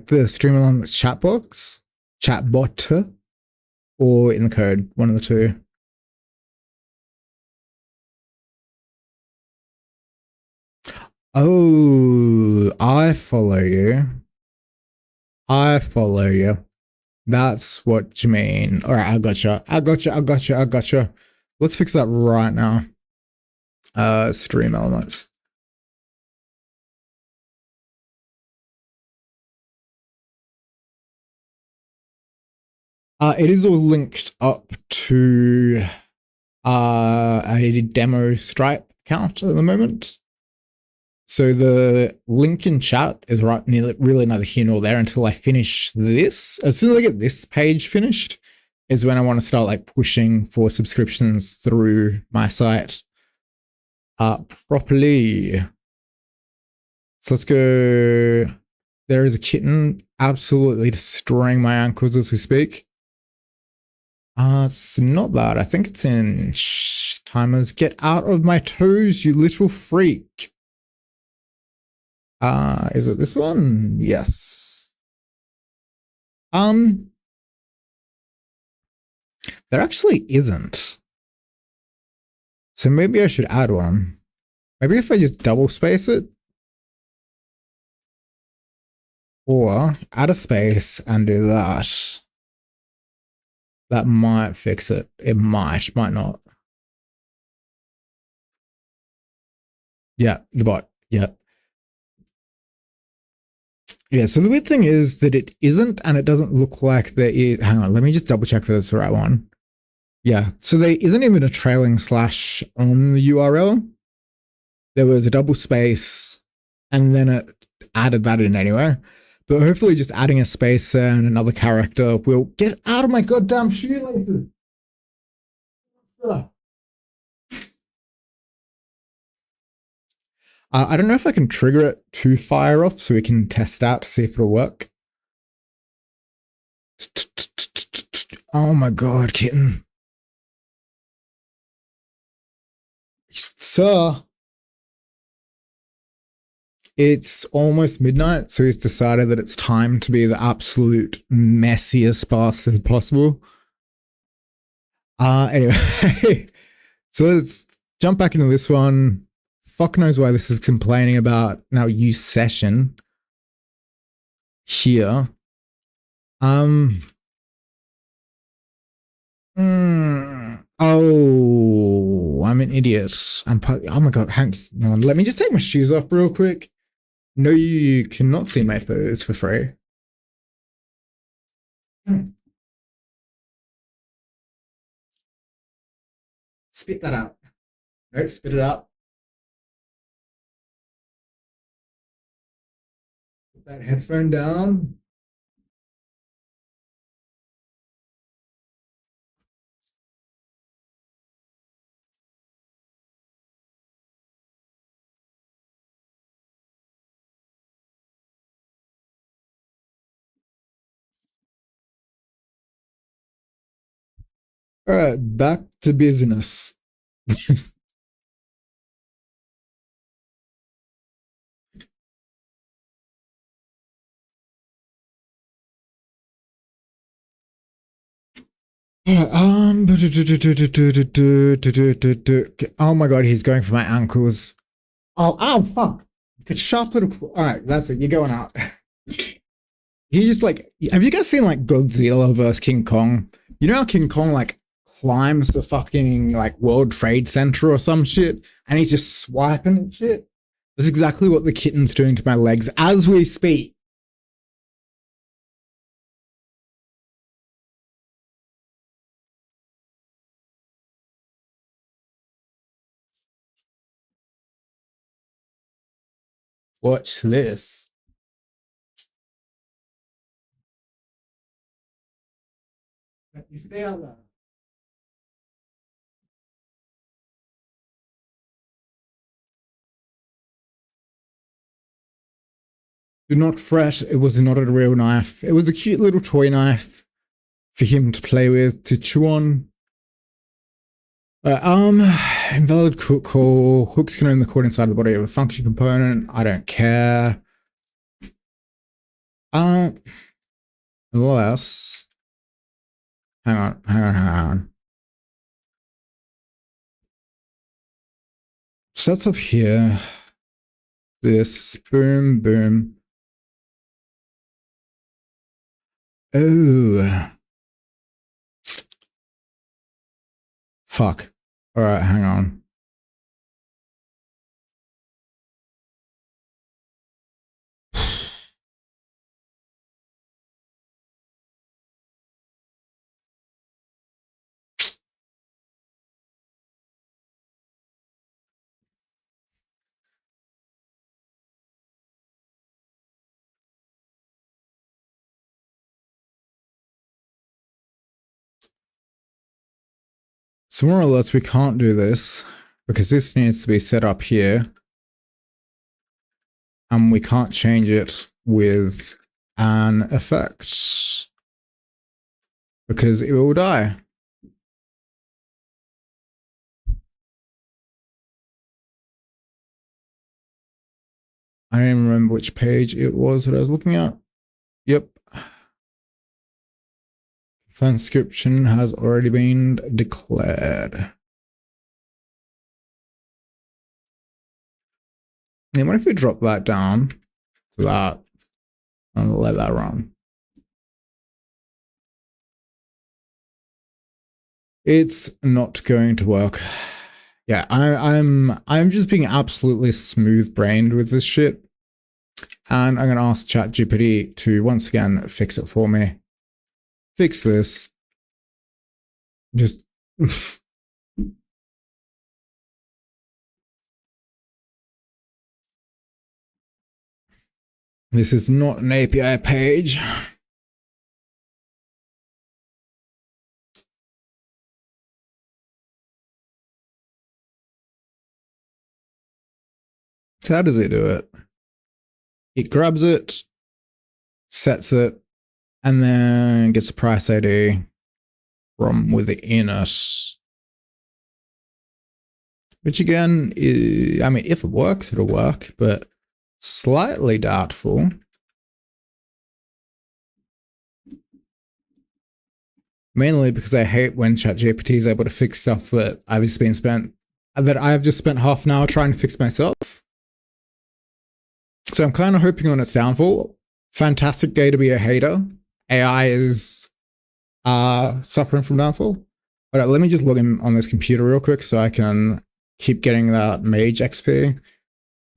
the stream elements chat box, chatbot, or in the code, one of the two. Oh, I follow you. That's what you mean. All right, I gotcha. Let's fix that right now. Stream elements. It is all linked up to a demo Stripe account at the moment. So the link in chat is really neither here nor there until I finish this. As soon as I get this page finished is when I want to start like pushing for subscriptions through my site properly. So let's go. There is a kitten absolutely destroying my ankles as we speak. It's not that. I think it's in timers. Get out of my toes, you little freak. Is it this one? Yes. There actually isn't. So maybe I should add one. Maybe if I just double space it. Or add a space and do that. That might fix it. It might not. Yeah, the bot. Yeah. Yeah, so the weird thing is that it isn't, and it doesn't look like there is. Hang on, let me just double check that it's the right one. Yeah, so there isn't even a trailing slash on the URL. There was a double space, and then it added that in anyway. But hopefully, just adding a space and another character will get out of my goddamn shoelaces. I don't know if I can trigger it to fire off so we can test it out to see if it'll work. Oh my god, kitten. Sir. It's almost midnight, so he's decided that it's time to be the absolute messiest bastard possible. Anyway, so let's jump back into this one. Fuck knows why this is complaining about now use session here. Oh, I'm an idiot. Oh my god, hang on. Let me just take my shoes off real quick. No, you cannot see my photos for free. Spit that out. No, spit it out. Put that headphone down. All right, back to business. Oh my god, he's going for my ankles. Oh, fuck. It's sharp little. All right, that's it. You're going out. He just like. Have you guys seen like Godzilla versus King Kong? You know how King Kong like climbs the fucking like World Trade Center or some shit, and he's just swiping and shit. That's exactly what the kitten's doing to my legs as we speak. Watch this. You stay out there. Do not fret, it was not a real knife. It was a cute little toy knife for him to play with, to chew on. Invalid cook call. Hooks can only caught inside the body of a function component. I don't care. Unless. Hang on. So that's up here. This, boom, boom. Oh. Fuck. All right, hang on. So more or less, we can't do this because this needs to be set up here. And we can't change it with an effect because it will die. I don't even remember which page it was that I was looking at. Yep. Transcription has already been declared. And what if we drop that down to that and let that run? It's not going to work. Yeah, I'm just being absolutely smooth brained with this shit. And I'm going to ask ChatGPT to once again fix it for me. Fix this. Just this is not an API page. So how does it do it? It grabs it, sets it, and then gets a price ID from within it. Which again, is, I mean, if it works, it'll work, but slightly doubtful. Mainly because I hate when ChatGPT is able to fix stuff that I've just spent half an hour trying to fix myself. So I'm kind of hoping on its downfall. Fantastic day to be a hater. AI is suffering from downfall. But let me just log in on this computer real quick so I can keep getting that mage XP.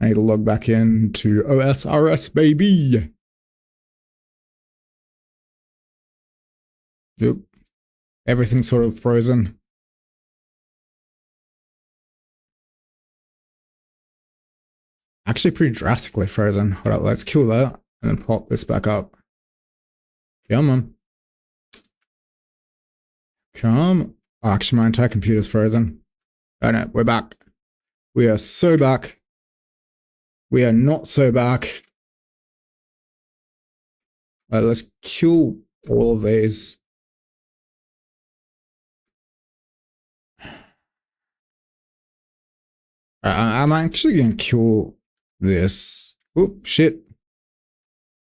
I need to log back in to OSRS, baby. Yep. Everything's sort of frozen. Actually pretty drastically frozen. Hold up, let's kill that and then pop this back up. Come on. Come. Oh, actually, my entire computer's frozen. Oh no, we're back. We are so back. We are not so back. Let's kill all of these. I'm actually going to kill this. Oh, shit.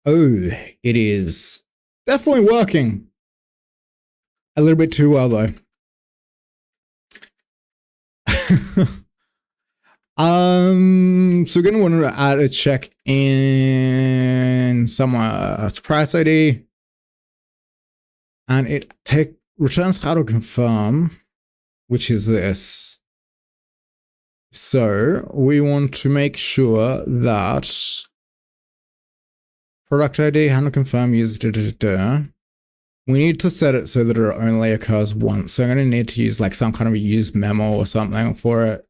Oh, it is definitely working. A little bit too well, though. So we're going to want to add a check in somewhere. It's price ID. And it returns how to confirm, which is this. So we want to make sure that product ID, how to confirm, use we need to set it so that it only occurs once. So I'm going to need to use like some kind of a use memo or something for it.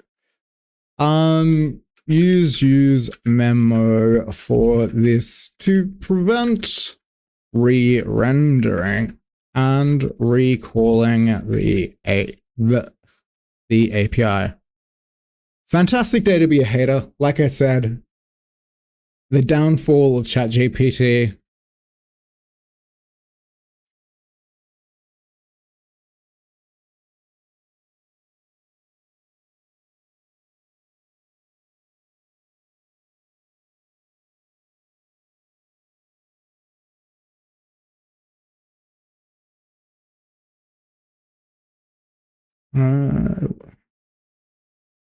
Use memo for this to prevent re-rendering and recalling the API. Fantastic day to be a hater. Like I said, the downfall of ChatGPT.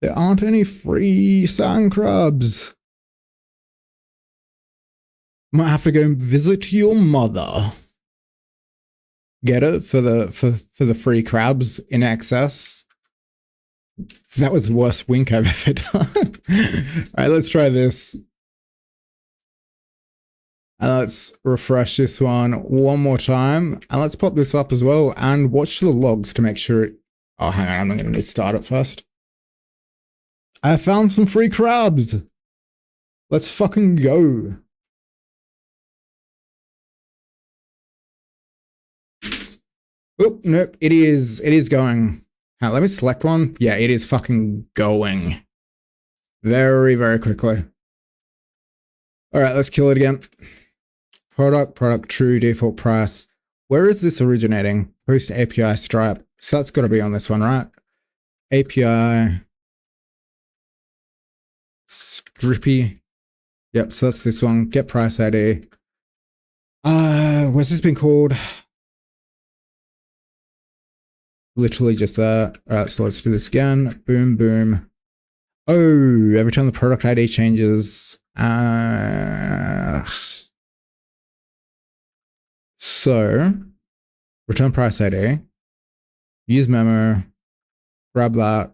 There aren't any free sand crabs. Might have to go and visit your mother. Get it for the free crabs in excess. That was the worst wink I've ever done. All right, let's try this. And let's refresh this one more time. And let's pop this up as well and watch the logs to make sure it... Oh, hang on, I'm going to start it first. I found some free crabs. Let's fucking go. Oh, nope, it is going. Let me select one. Yeah, it is fucking going. Very, very quickly. All right, let's kill it again. Product, true, default price. Where is this originating? Post API Stripe. So that's got to be on this one, right? API. Strippy. Yep, so that's this one. Get price ID. What's this been called? Literally just that. All right, so let's do this again. Boom, boom. Oh, every time the product ID changes. So, return price ID. Use memo. Grab that.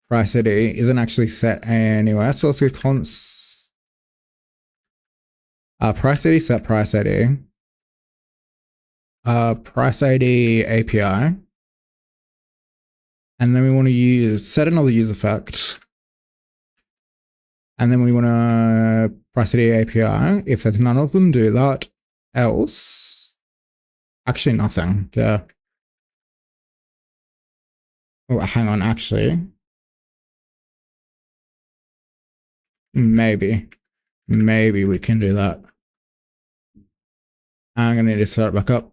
Price ID isn't actually set anywhere. So let's go Price ID set price ID. Price ID API. And then we want to use set another use effect. And then we want to price ID API. If there's none of them, do that. Else, actually nothing. Yeah. Oh, hang on. Actually, maybe we can do that. I'm gonna need to start it back up.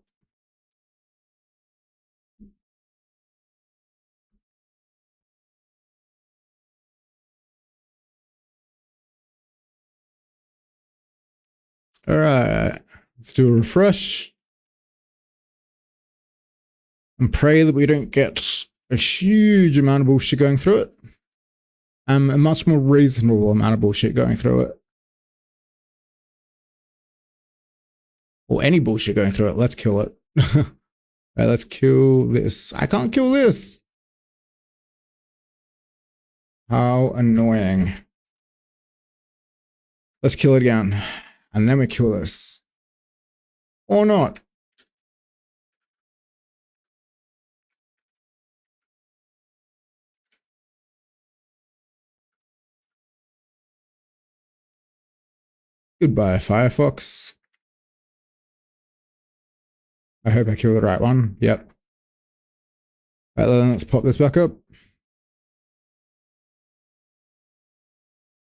All right, let's do a refresh and pray that we don't get a huge amount of bullshit going through it. A much more reasonable amount of bullshit going through it. Or any bullshit going through it. Let's kill it. All right, let's kill this. I can't kill this. How annoying. Let's kill it again. And then we kill this. Or not. Goodbye, Firefox. I hope I killed the right one. Yep. Right, then let's pop this back up.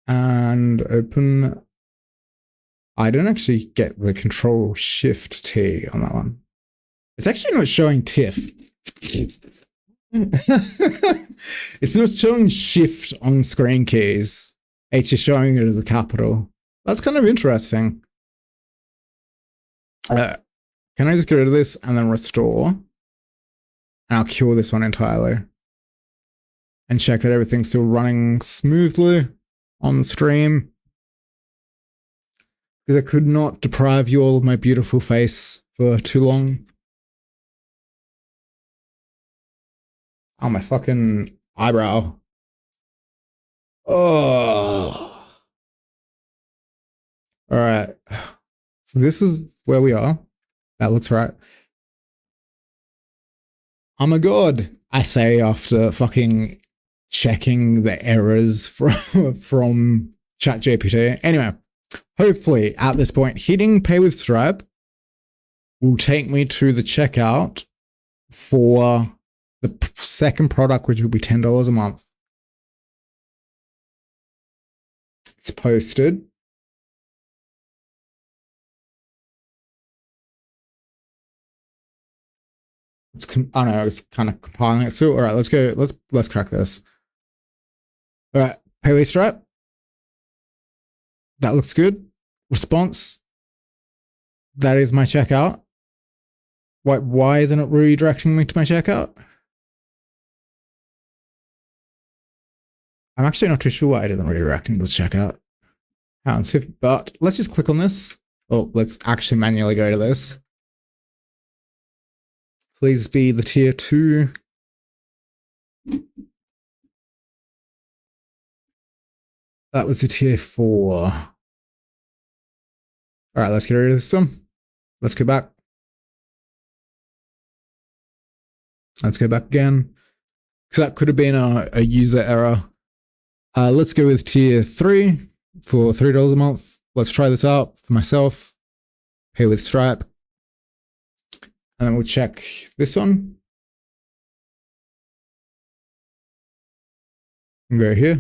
And open. I don't actually get the Control Shift T on that one. It's actually not showing TIFF. It's not showing Shift on screen keys. It's just showing it as a capital. That's kind of interesting. Can I just get rid of this and then restore? And I'll kill this one entirely. And check that everything's still running smoothly on the stream. Because I could not deprive you all of my beautiful face for too long. Oh, my fucking eyebrow. Oh. All right. So this is where we are. That looks right. Oh my god, I say after fucking checking the errors from ChatGPT. Anyway, hopefully at this point, hitting pay with Stripe will take me to the checkout for the second product, which will be $10 a month. It's posted. I don't know, it's kind of compiling it. So, all right, let's go. Let's crack this. All right, pay with Stripe. That looks good. Response. That is my checkout. Why isn't it redirecting me to my checkout? I'm actually not too sure why it isn't redirecting to the checkout. But let's just click on this. Oh, let's actually manually go to this. Please be the tier 2. That was a tier 4. All right, let's get rid of this one. Let's go back. Let's go back again. So that could have been a user error. Let's go with tier 3 for $3 a month. Let's try this out for myself. Pay with Stripe. And then we'll check this one. And go here.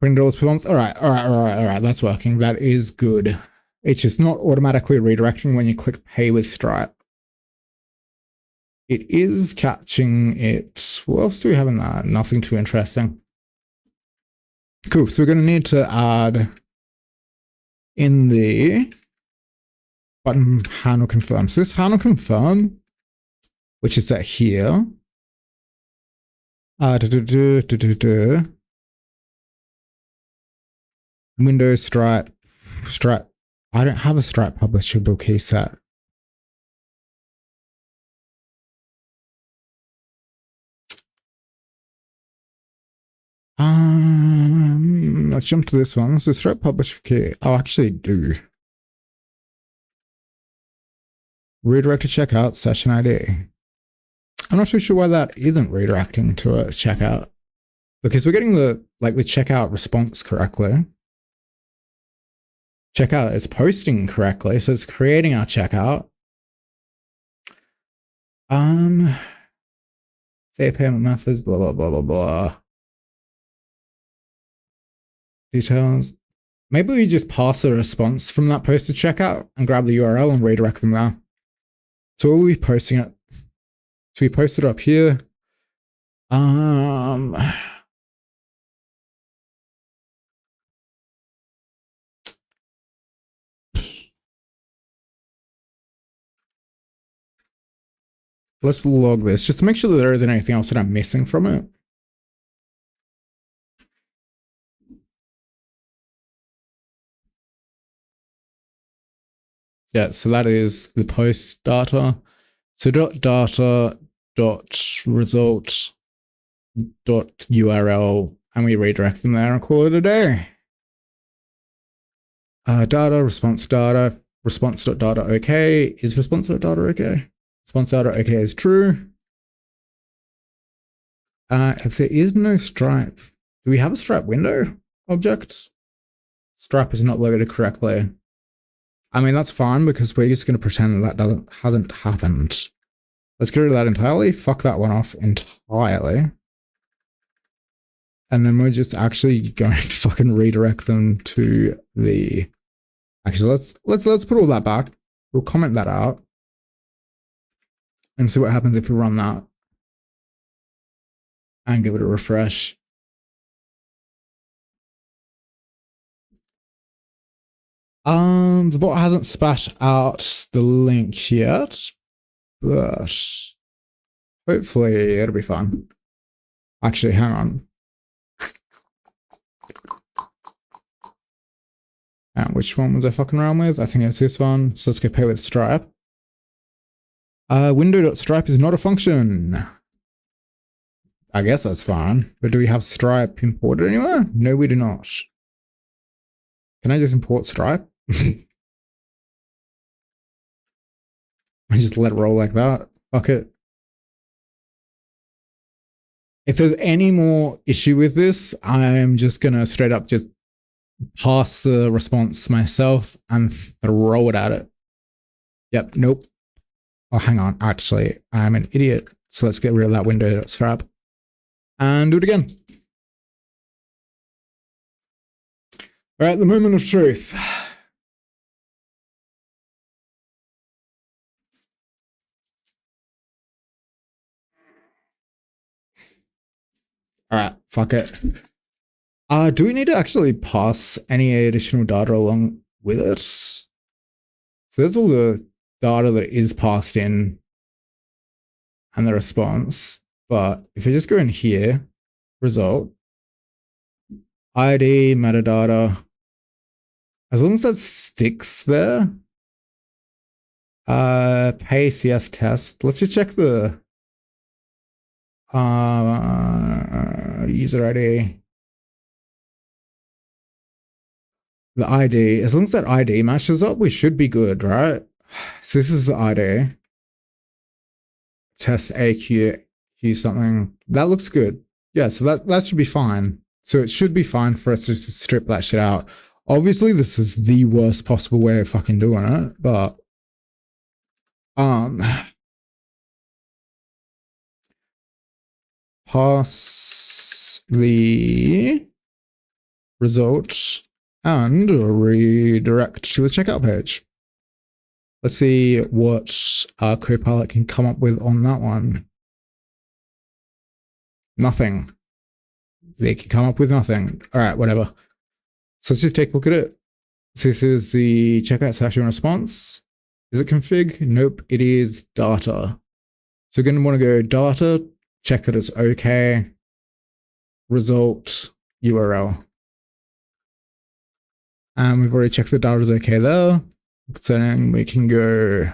$20 per month. All right. That's working. That is good. It's just not automatically redirecting when you click pay with Stripe. It is catching it. What else do we have in that? Nothing too interesting. Cool. So we're going to need to add in the button handle confirm. So this handle confirm, which is set here. Windows Stripe. I don't have a Stripe publishable key set. let's jump to this one. So Stripe publish key. I'll actually do. Redirect to checkout session ID. I'm not too sure why that isn't redirecting to a checkout. Because we're getting the checkout response correctly. Checkout is posting correctly, so it's creating our checkout. Say payment methods, blah blah blah blah blah. Details. Maybe we just pass a response from that posted checkout and grab the URL and redirect them there. So where are we posting it? So we post it up here. Let's log this just to make sure that there isn't anything else that I'm missing from it. Yeah, so that is the post data. So .data .result .url, and we redirect them there and call it a day. Data, response data, response.data okay. Is response.data okay? Response data okay is true. If there is no Stripe, do we have a Stripe window object? Stripe is not loaded correctly. I mean, that's fine because we're just going to pretend that hasn't happened. Let's get rid of that entirely. Fuck that one off entirely. And then we're just actually going to fucking redirect them to the. Actually, let's put all that back. We'll comment that out and see what happens if we run that and give it a refresh. The bot hasn't spat out the link yet, but hopefully it'll be fun. Actually, hang on. Which one was I fucking around with? I think it's this one. So let's go pay with Stripe. Window.stripe is not a function. I guess that's fine. But do we have Stripe imported anywhere? No, we do not. Can I just import Stripe? I just let it roll like that. Fuck it. If there's any more issue with this, I'm just gonna straight up just pass the response myself and throw it at it. Yep, nope. Oh, hang on. Actually, I'm an idiot. So let's get rid of that window.stripe and do it again. All right, the moment of truth. All right, fuck it. Do we need to actually pass any additional data along with it? So there's all the data that is passed in and the response. But if we just go in here, result, ID, metadata, as long as that sticks there, pay CS test. Let's just check the user ID. The ID, as long as that ID matches up, we should be good, right? So this is the ID. Test AQ, Q something. That looks good. Yeah, so that should be fine. So it should be fine for us just to strip that shit out. Obviously, this is the worst possible way of fucking doing it, but pass the result and redirect to the checkout page. Let's see what our Copilot can come up with on that one. Nothing. They can come up with nothing. All right, whatever. So let's just take a look at it. So this is the checkout session response. Is it config? Nope, it is data. So you're going to want to go data, check that it's okay, result, URL. And we've already checked the data is okay there. So then we can go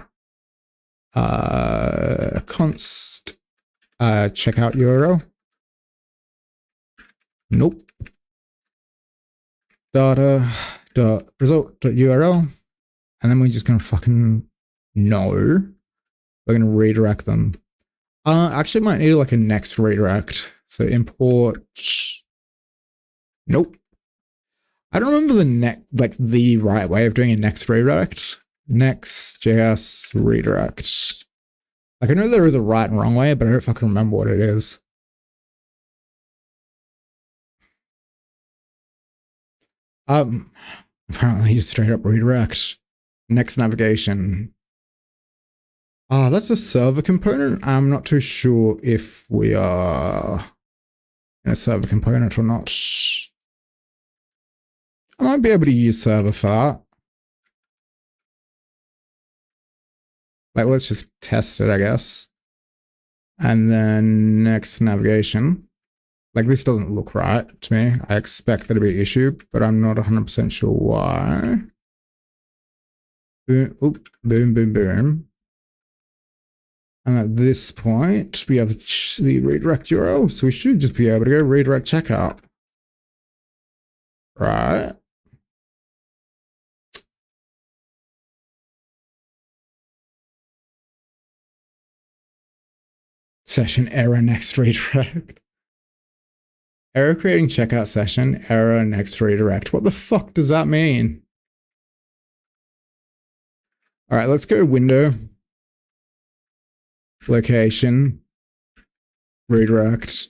const checkout URL. Nope. data.result.url, and then we're just gonna fucking we're gonna redirect them. Actually might need like a next redirect. So import. Nope. I don't remember the right way of doing a next redirect. Next.js redirect. Like I know there is a right and wrong way, but I don't fucking remember what it is. Apparently you straight up redirect. Next navigation. That's a server component. I'm not too sure if we are in a server component or not. I might be able to use server for that. Like, let's just test it, I guess. And then next navigation. Like, this doesn't look right to me. I expect there to be an issue, but I'm not 100% sure why. Boom, boom, boom, boom. And at this point, we have the redirect URL, so we should just be able to go redirect checkout. Right. Session error next redirect. Error creating checkout session, error next redirect. What the fuck does that mean? All right, let's go window, location, redirect.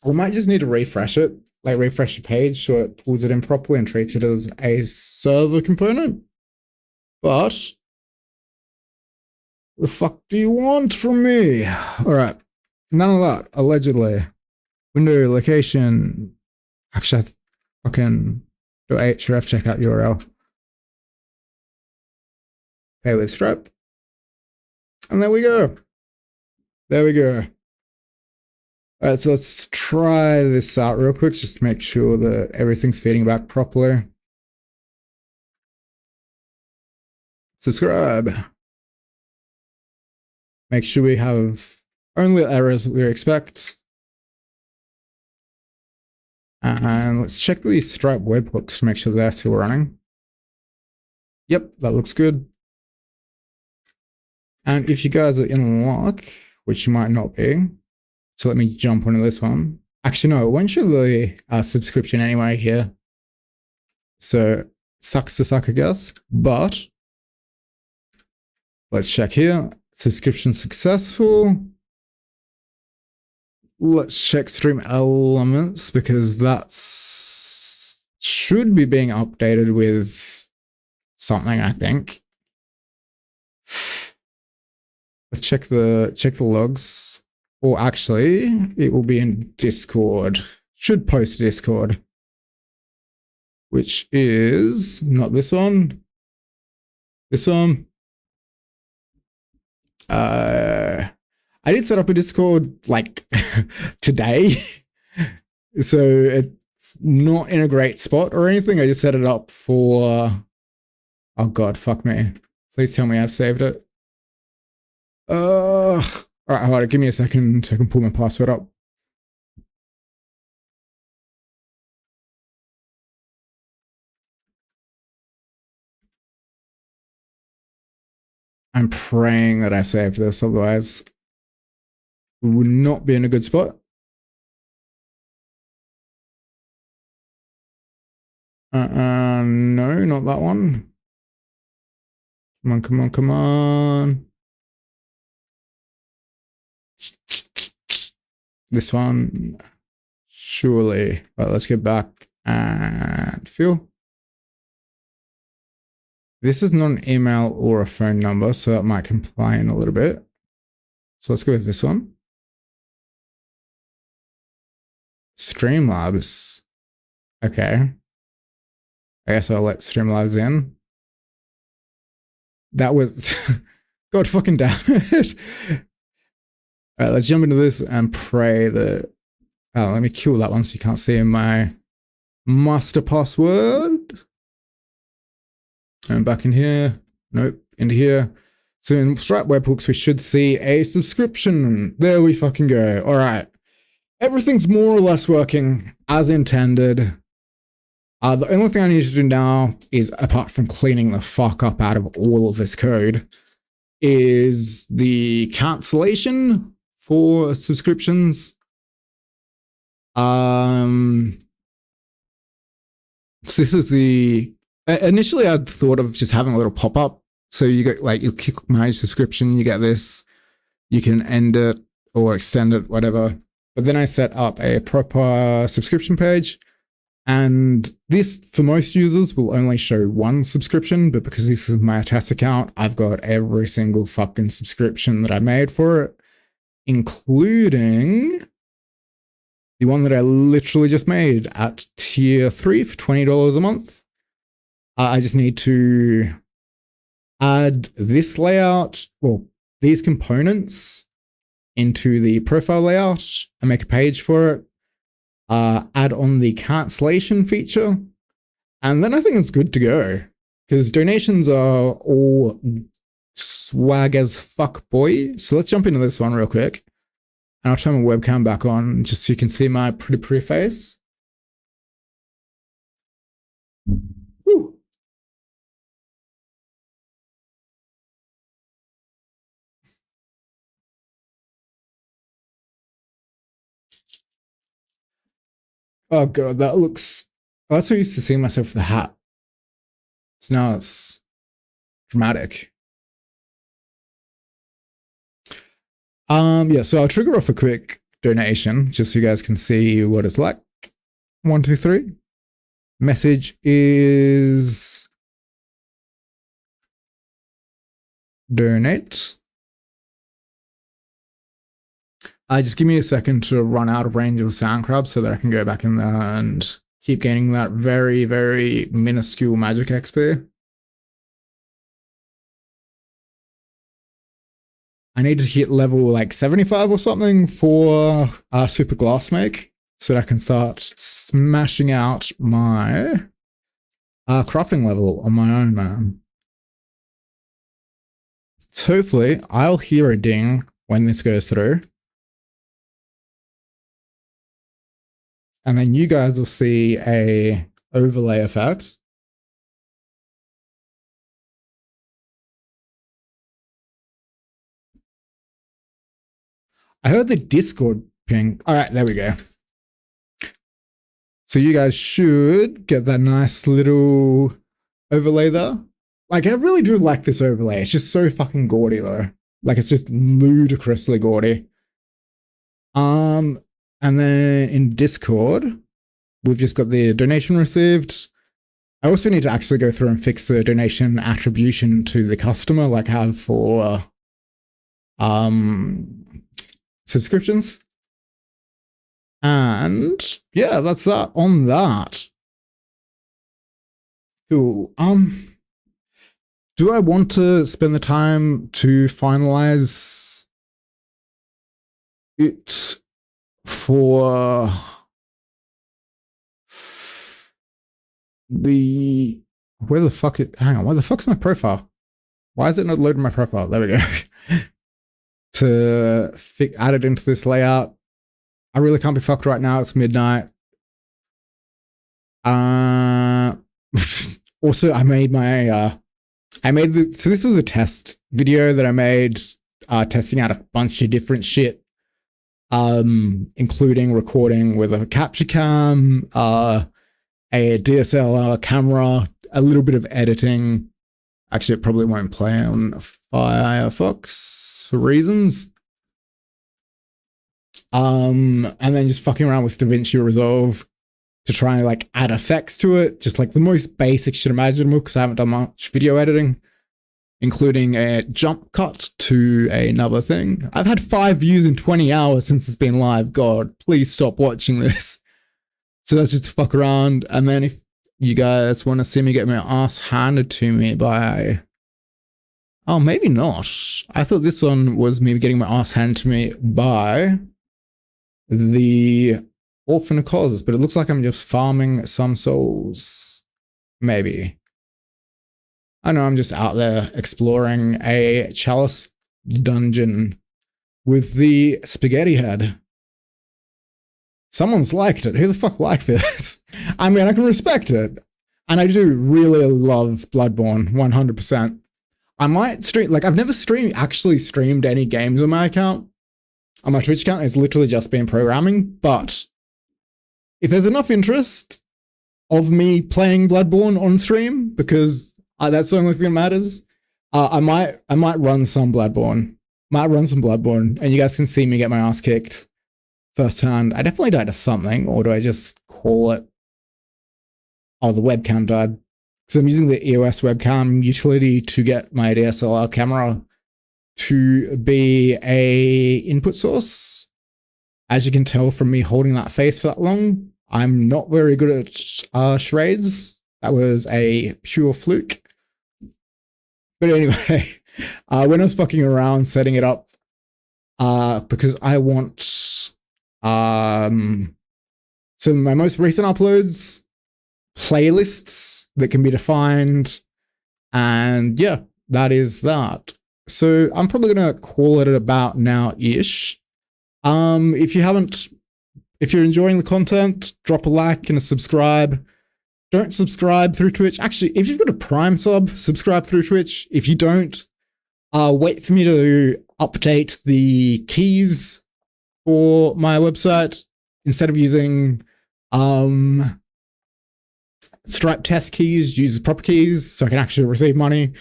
We might just need to refresh it, like refresh the page so it pulls it in properly and treats it as a server component. But the fuck do you want from me? All right, none of that, allegedly. Window, location. Actually, fucking do href checkout URL. Pay with Stripe. And there we go. There we go. All right, so let's try this out real quick just to make sure that everything's feeding back properly. Subscribe. Make sure we have only errors that we expect. And let's check these Stripe webhooks to make sure they're still running. Yep, that looks good. And if you guys are in luck, which you might not be, so let me jump onto this one. Actually, no, it won't show the subscription anyway here. So sucks to suck, I guess. But let's check here. Subscription successful. Let's check stream elements because that's should be being updated with something, I think. Let's check the logs. Or actually, it will be in Discord. Should post Discord. Which is not this one. This one. I did set up a Discord like today. So it's not in a great spot or anything. I just set it up for, oh God, fuck me. Please tell me I've saved it. All right, hold on, give me a second so I can pull my password up. I'm praying that I saved this, otherwise we would not be in a good spot. No, not that one. Come on, come on, come on. This one, surely. But let's get back and fill. This is not an email or a phone number, so that might complain a little bit. So let's go with this one. Streamlabs. Okay. I guess I'll let Streamlabs in. That was... God fucking damn it. All right, let's jump into this and pray that... Oh, let me kill that one so you can't see my master password. And back in here. Nope, into here. So in Stripe webhooks, we should see a subscription. There we fucking go. All right. everything's more or less working as intended. The only thing I need to do now is, apart from cleaning the fuck up out of all of this code, is the cancellation for subscriptions. So this is the, initially I'd thought of just having a little pop-up. So you get like, you click manage subscription, you get this, you can end it or extend it, whatever. But then I set up a proper subscription page, and this for most users will only show one subscription, but because this is my test account, I've got every single fucking subscription that I made for it, including the one that I literally just made at tier 3 for $20 a month. I just need to add this layout, well, these components into the profile layout and make a page for it. Add on the cancellation feature, and then I think it's good to go, because donations are all swag as fuck, boy. So let's jump into this one real quick, and I'll turn my webcam back on just so you can see my pretty face. Woo. Oh god, that looks, I was so used to seeing myself with the hat. So now it's dramatic. Yeah, so I'll trigger off a quick donation just so you guys can see what it's like. 1, 2, 3. Message is donate. Just give me a second to run out of range of sound crab so that I can go back in there and keep gaining that very, very minuscule magic XP. I need to hit level like 75 or something for super glass make so that I can start smashing out my crafting level on my own, man. So hopefully I'll hear a ding when this goes through. And then you guys will see a overlay effect. I heard the Discord ping. All right, there we go. So you guys should get that nice little overlay there. Like, I really do like this overlay. It's just so fucking gaudy though. Like, it's just ludicrously gaudy. And then in Discord, we've just got the donation received. I also need to actually go through and fix the donation attribution to the customer, like I have for subscriptions. And yeah, that's that on that. Cool. Do I want to spend the time to finalize it for the, where the fuck it, hang on, where the fuck's my profile? Why is it not loading my profile? There we go. To add it into this layout. I really can't be fucked right now. It's midnight. Also, I made my, so this was a test video that I made, testing out a bunch of different shit, including recording with a capture cam, a DSLR camera, a little bit of editing. Actually, it probably won't play on Firefox for reasons. And then just fucking around with DaVinci Resolve to try and like add effects to it, just like the most basic shit imaginable, because I haven't done much video editing, including a jump cut to another thing. I've had 5 views in 20 hours since it's been live. God, please stop watching this. So that's just to fuck around. And then if you guys want to see me get my ass handed to me by, oh, maybe not. I thought this one was me getting my ass handed to me by the Orphan Causes, but it looks like I'm just farming some souls. Maybe. I know I'm just out there exploring a chalice dungeon with the spaghetti head. someone's liked it. Who the fuck liked this? I mean, I can respect it. And I do really love Bloodborne 100%. I might stream, like, I've never actually streamed any games on my account. On my Twitch account, it's literally just been programming. But if there's enough interest of me playing Bloodborne on stream, because that's the only thing that matters, I might run some Bloodborne. And you guys can see me get my ass kicked firsthand. I definitely died to something, or do I just call it? Oh, the webcam died. So I'm using the EOS webcam utility to get my DSLR camera to be a input source. As you can tell from me holding that face for that long, I'm not very good at charades. That was a pure fluke. But anyway, when I was fucking around setting it up, because I want, so my most recent uploads, playlists that can be defined, and yeah, that is that. So I'm probably gonna call it about now-ish. If you're enjoying the content, drop a like and a subscribe. Don't subscribe through Twitch. Actually, if you've got a Prime sub, subscribe through Twitch. If you don't, wait for me to update the keys for my website. Instead of using Stripe test keys, use proper keys so I can actually receive money.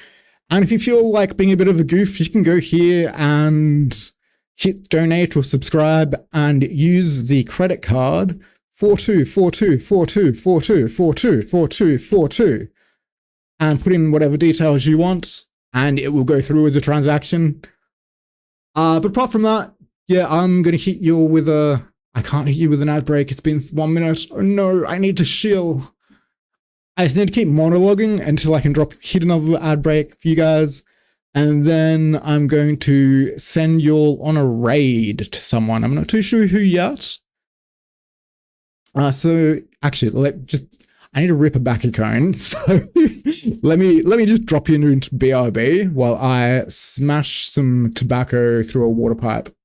And if you feel like being a bit of a goof, you can go here and hit donate or subscribe and use the credit card 42424242424242 and put in whatever details you want, and it will go through as a transaction. But apart from that, yeah, I'm gonna hit you with a. I can't hit you with an ad break. It's been 1 minute. Oh no, I need to shill. I just need to keep monologuing until I can hit another ad break for you guys. And then I'm going to send you all on a raid to someone. I'm not too sure who yet. So actually, I need to rip a backy cone. So let me just drop you into BRB while I smash some tobacco through a water pipe.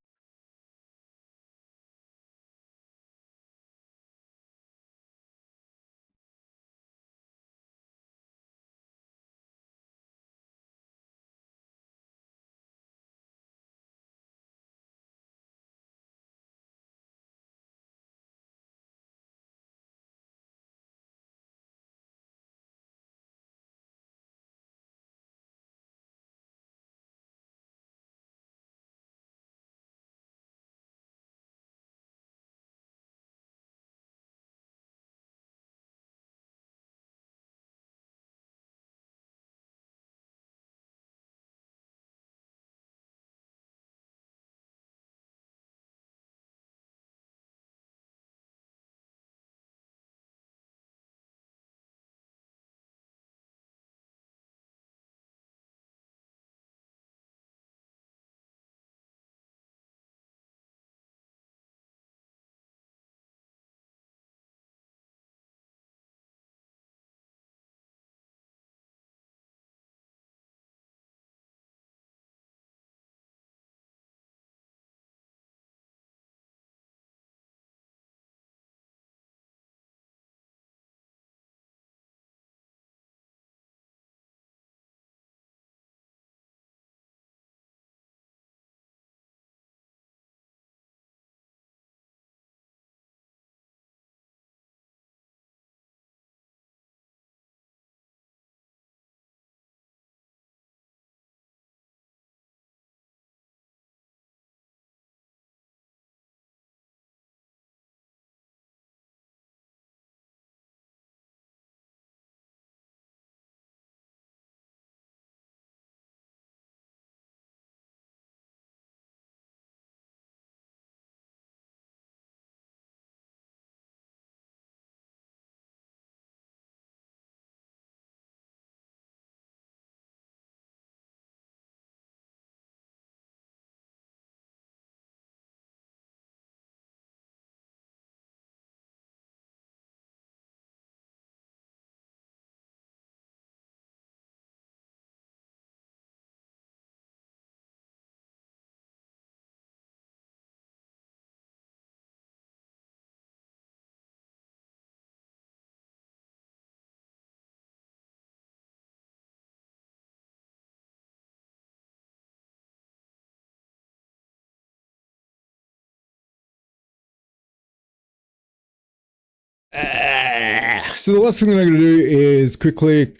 So the last thing that I'm going to do is quickly,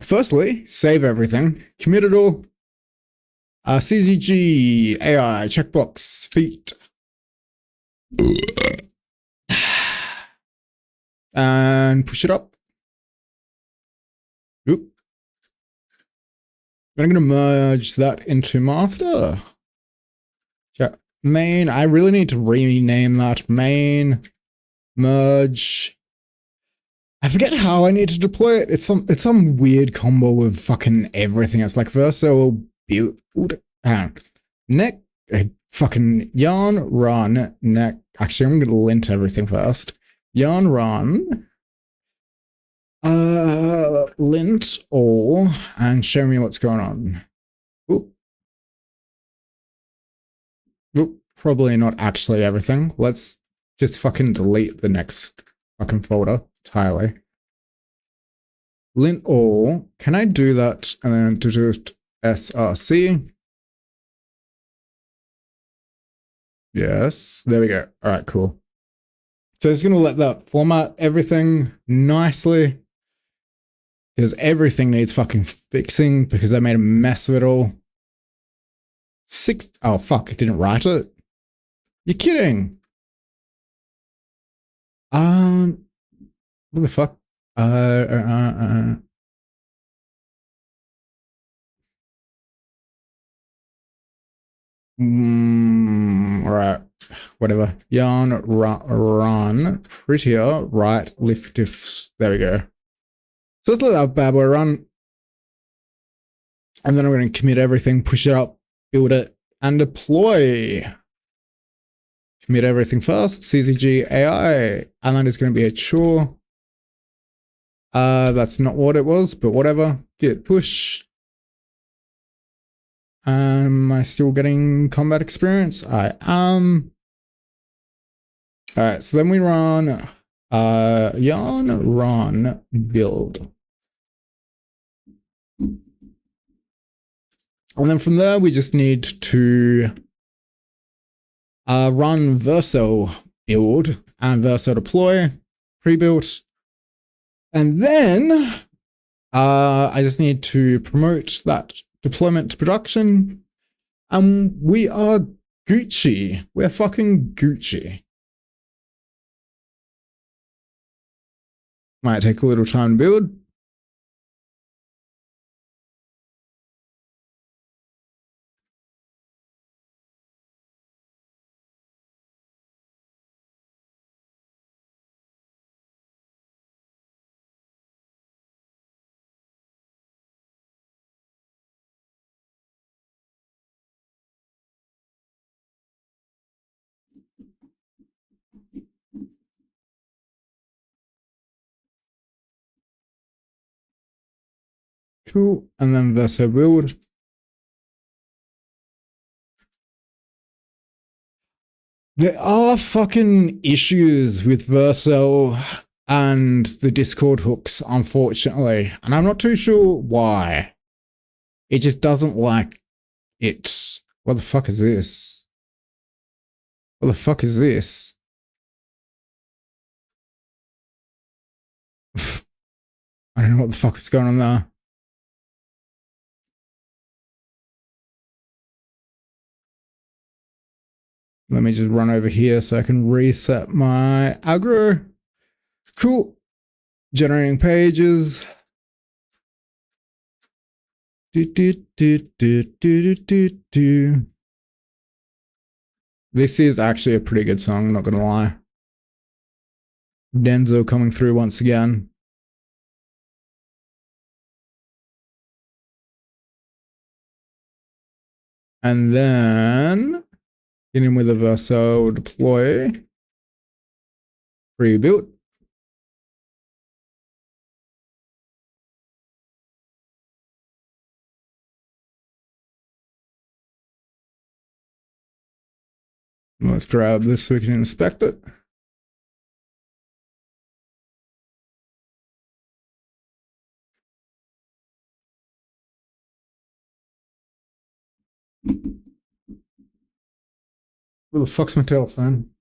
firstly, save everything, commit it all, CZG, AI, checkbox, feet, and push it up. Oop. I'm going to merge that into master. Yeah, main, I really need to rename that. Main, merge. I forget how I need to deploy it. It's some weird combo of fucking everything. It's like Vercel build. Neck, fucking yarn run neck. Actually, I'm gonna lint everything first. Yarn run, lint all, and show me what's going on. Oop. Oop. Probably not actually everything. Let's just fucking delete the next fucking folder entirely. Lint all. Can I do that and then do src? Yes, there we go. All right, cool. So it's going to let that format everything nicely because everything needs fucking fixing because I made a mess of it all. Oh, fuck, I didn't write it. You're kidding. What the fuck? Right. Whatever. Yarn run prettier right lift if there we go. So let's let that bad boy run. And then I'm going to commit everything, push it up, build it, and deploy. Commit everything first, CZG AI, and that is going to be a chore. That's not what it was, but whatever. Git push. Am I still getting combat experience? I am. All right, so then we run yarn run build. And then from there, we just need to run Vercel build and Vercel deploy, pre-built. And then I just need to promote that deployment to production. And we are Gucci. We're fucking Gucci. Might take a little time to build. Cool. And then Vercel build. There are fucking issues with Vercel and the Discord hooks, unfortunately. And I'm not too sure why. It just doesn't like it. What the fuck is this? What the fuck is this? I don't know what the fuck is going on there. Let me just run over here so I can reset my aggro. Cool. Generating pages. This is actually a pretty good song, not gonna lie. Denzo coming through once again. And then get in with a Vercel deploy. Pre-built. Let's grab this so we can inspect it. Where the fuck's my telephone?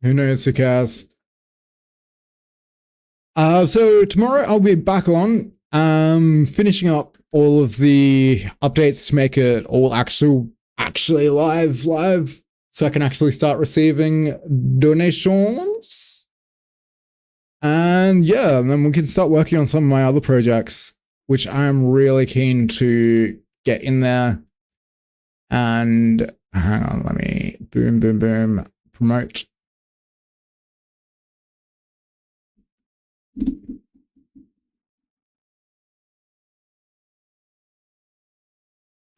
Who knows, who cares? So tomorrow I'll be back on, finishing up all of the updates to make it all actually live, so I can actually start receiving donations. And yeah, and then we can start working on some of my other projects, which I'm really keen to get in there. And hang on, let me boom, promote.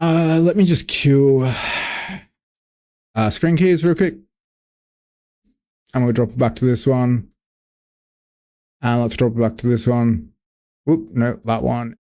Let me just cue screen keys real quick. And we'll drop it back to this one. And let's drop it back to this one. Whoop, no, that one.